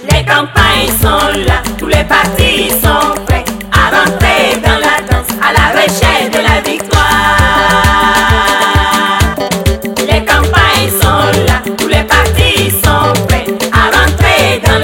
Les campagnes sont là, tous les partis sont prêts à rentrer dans la danse à la recherche de la victoire. Les campagnes sont là, tous les partis sont prêts à rentrer dans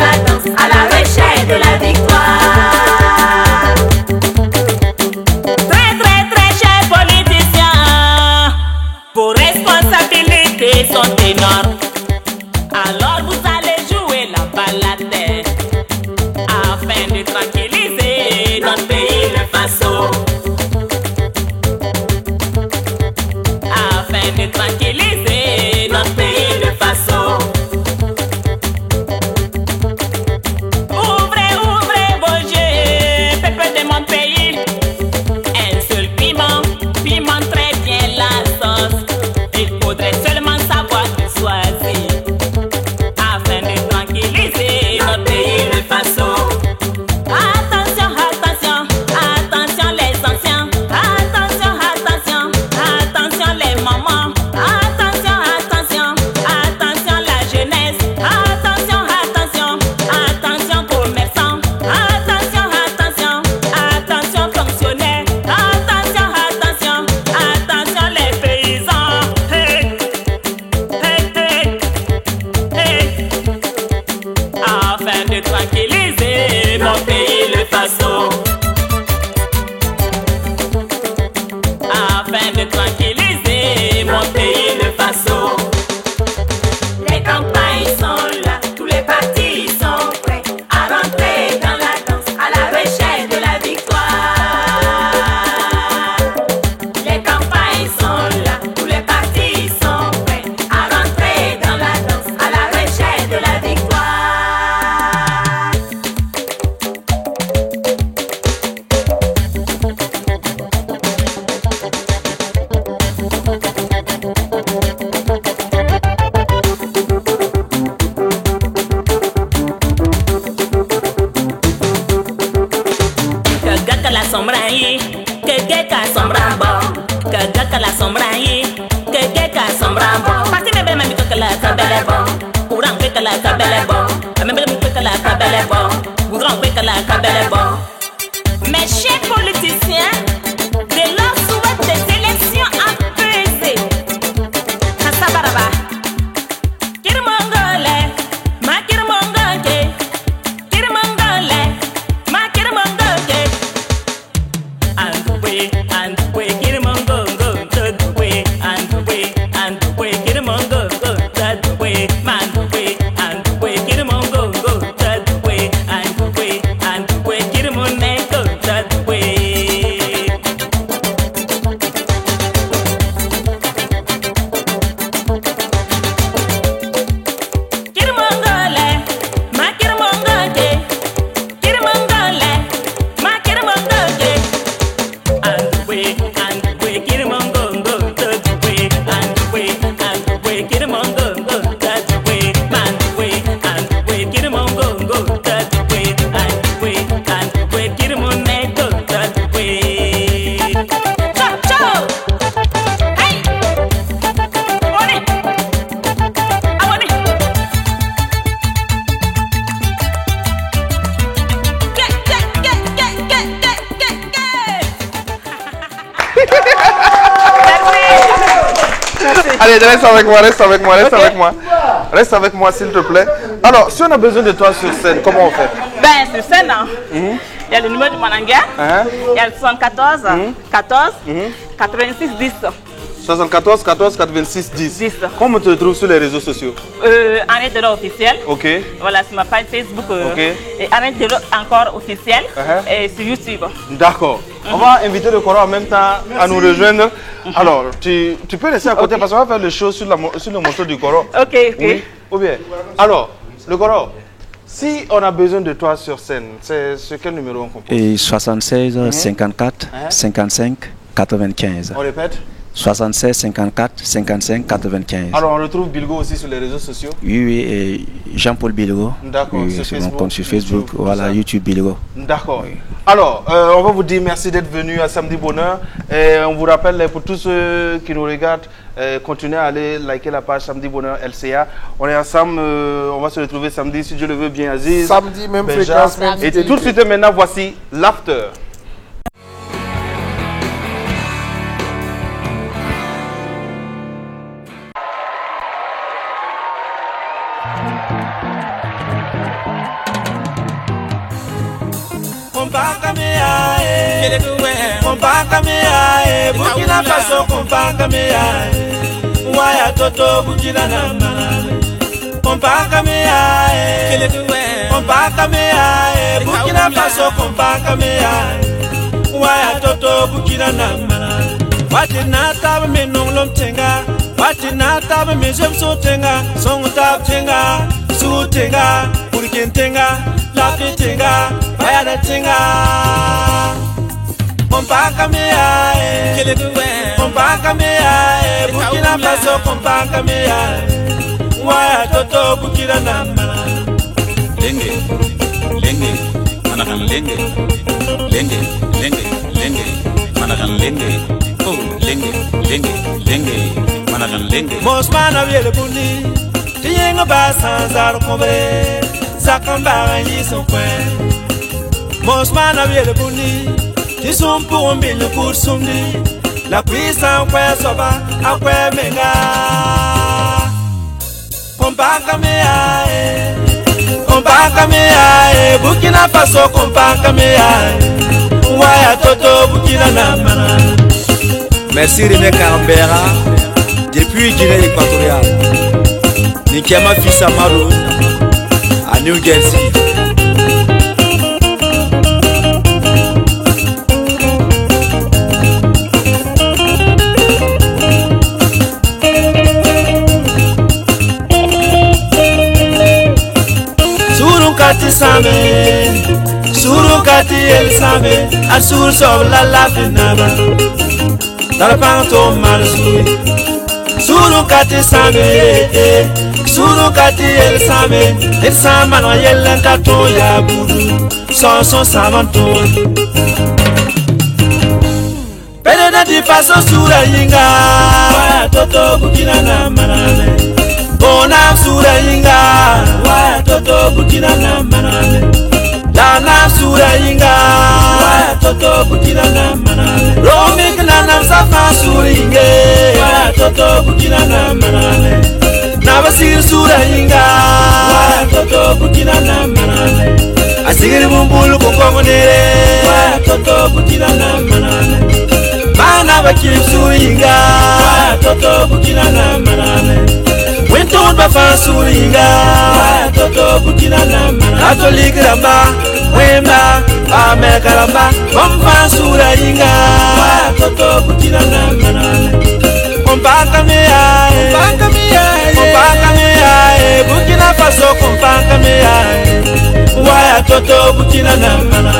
la cabelle est bon. Même que la cabelle est bon. Vous grand que la cabelle est bon. Mes chers politiciens, de leur souhait des élections apaisées. Kassabaraba. Kirmongole, ma kirmongoke. Kirmongole, ma kirmongoke. And we kirmongo, the way, and we kirmongo, the way, man, and we kirmongo, the way, and we kirmongo, the way. Kirmongole, ma kirmongoke. Kirmongole, ma kirmongoke. And we kirmongo, the way, and we kirmongo, the way, man, and we kirmongo, the way, and we kirmongo, the way. Ciao, hey, on it, I want it. Allez, reste avec moi, reste avec moi, reste avec moi. Reste avec moi, s'il te plaît. Alors, si on a besoin de toi sur scène, comment on fait? Ben, sur scène, il y a le numéro du Mananga, il y a le 74 14 86 10. 74 14 86 10. Comment on te trouve sur les réseaux sociaux? Annette Delors officiel. Ok. Voilà, sur ma page Facebook. Ok. Et Annette Delors encore officiel. Et sur YouTube. D'accord. On va inviter le Coro en même temps à nous rejoindre. Alors, tu peux laisser à côté parce qu'on va faire le show sur le morceau du Coro. Ok, ok. Oui, ou bien. Alors, le Coro, si on a besoin de toi sur scène, c'est sur quel numéro on compose? Et 76 54 55 95. On répète? 76 54 55 95. Alors, on retrouve Bilgo aussi sur les réseaux sociaux? Oui, et Jean-Paul Bilgo. D'accord, oui, sur mon compte sur Facebook, YouTube, voilà, YouTube Bilgo. D'accord. Oui. Alors, on va vous dire merci d'être venu à Samedi Bonheur. Et on vous rappelle, pour tous ceux qui nous regardent, continuez à aller liker la page Samedi Bonheur LCA. On est ensemble, on va se retrouver samedi, si Dieu le veut bien, Aziz. Samedi, même fréquence, même et tout de suite maintenant, voici l'after. Burkina Faso kompaka mea Waya toto Burkina nama Kompaka mea Kompaka mea Burkina Faso kompaka mea Waya toto Burkina nama Wati na taba me nonglom tenga Wati na taba me jemso tenga Song tab tenga Su tenga Burkin tenga Lafi tenga Bayada tenga Kompaka mea Kompaka mea Burkina Faso kompaka mea Waya toto Burkina nama Lenge, lenge, manakan lenge Lenge, lenge, lenge, manakan lenge Oh, lenge, lenge, lenge, manakan lenge Mosmana viele bundi Tiyenga ba sanzar kombre Zakamba yi son kwen Mosmana viele bundi Ti sont pour un mille pour somni La puissance quoi soba a quoi menga Kompaka mea Burkina Faso kompaka mea Waya toto Burkina nama Merci René Carambera depuis Guinée équatoriale Nikiama Fils Amaru à New Jersey. Suru kati el same Asur sob la la finaba Talapanto mal Suru kati same Suru kati el same El sama no yellen kato ya budu Son samanto Pere na di faso sura yinga Waya toto bukina na maname Bonam sura yinga toto bukina na maname lana sura inga waya toto bukina na maname romik lana safa sura inge waya toto bukina na maname nabasir sura inga waya toto bukina na maname asigir bumbulu kokomonere waya toto bukina na maname bana bakiri sura inga waya toto bukina na maname Winton bafa suringa toto bukina na mana Catholic ramba wemba America ramba bomba suringa toto bukina na mana Kompaka mea Burkina Faso kompaka mea Waya toto bukina na mana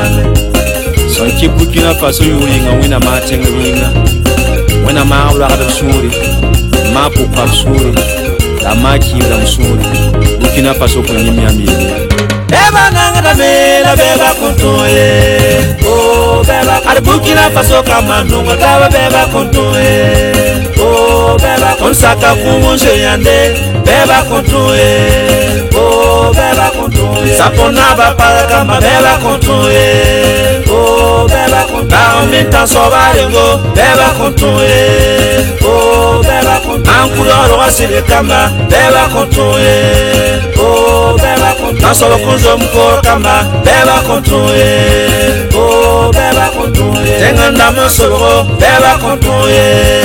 Sanki Burkina Faso yuringa wina matenga yuringa Wina maula kada suri Mapu pa suri la maki la msuri Burkina Faso kwenye miamini Beba nanga da mela beba kontoye Oh beba Ade Burkina Faso kama nunga tawa beba kontoye Oh beba Konsaka kumonje yande Beba kontoye Oh beba kontoye Sapona bapara kama beba kontoye Oh beba kontoye Baominta soba rengo Beba kontoye Oh beba kontoye Ankuloro wasile kamba Beba kontoye Oh beba kontoye Nasolo konzo mkoro kamba Beba kontoye Oh beba kontoye Tenganda msolo Beba kontoye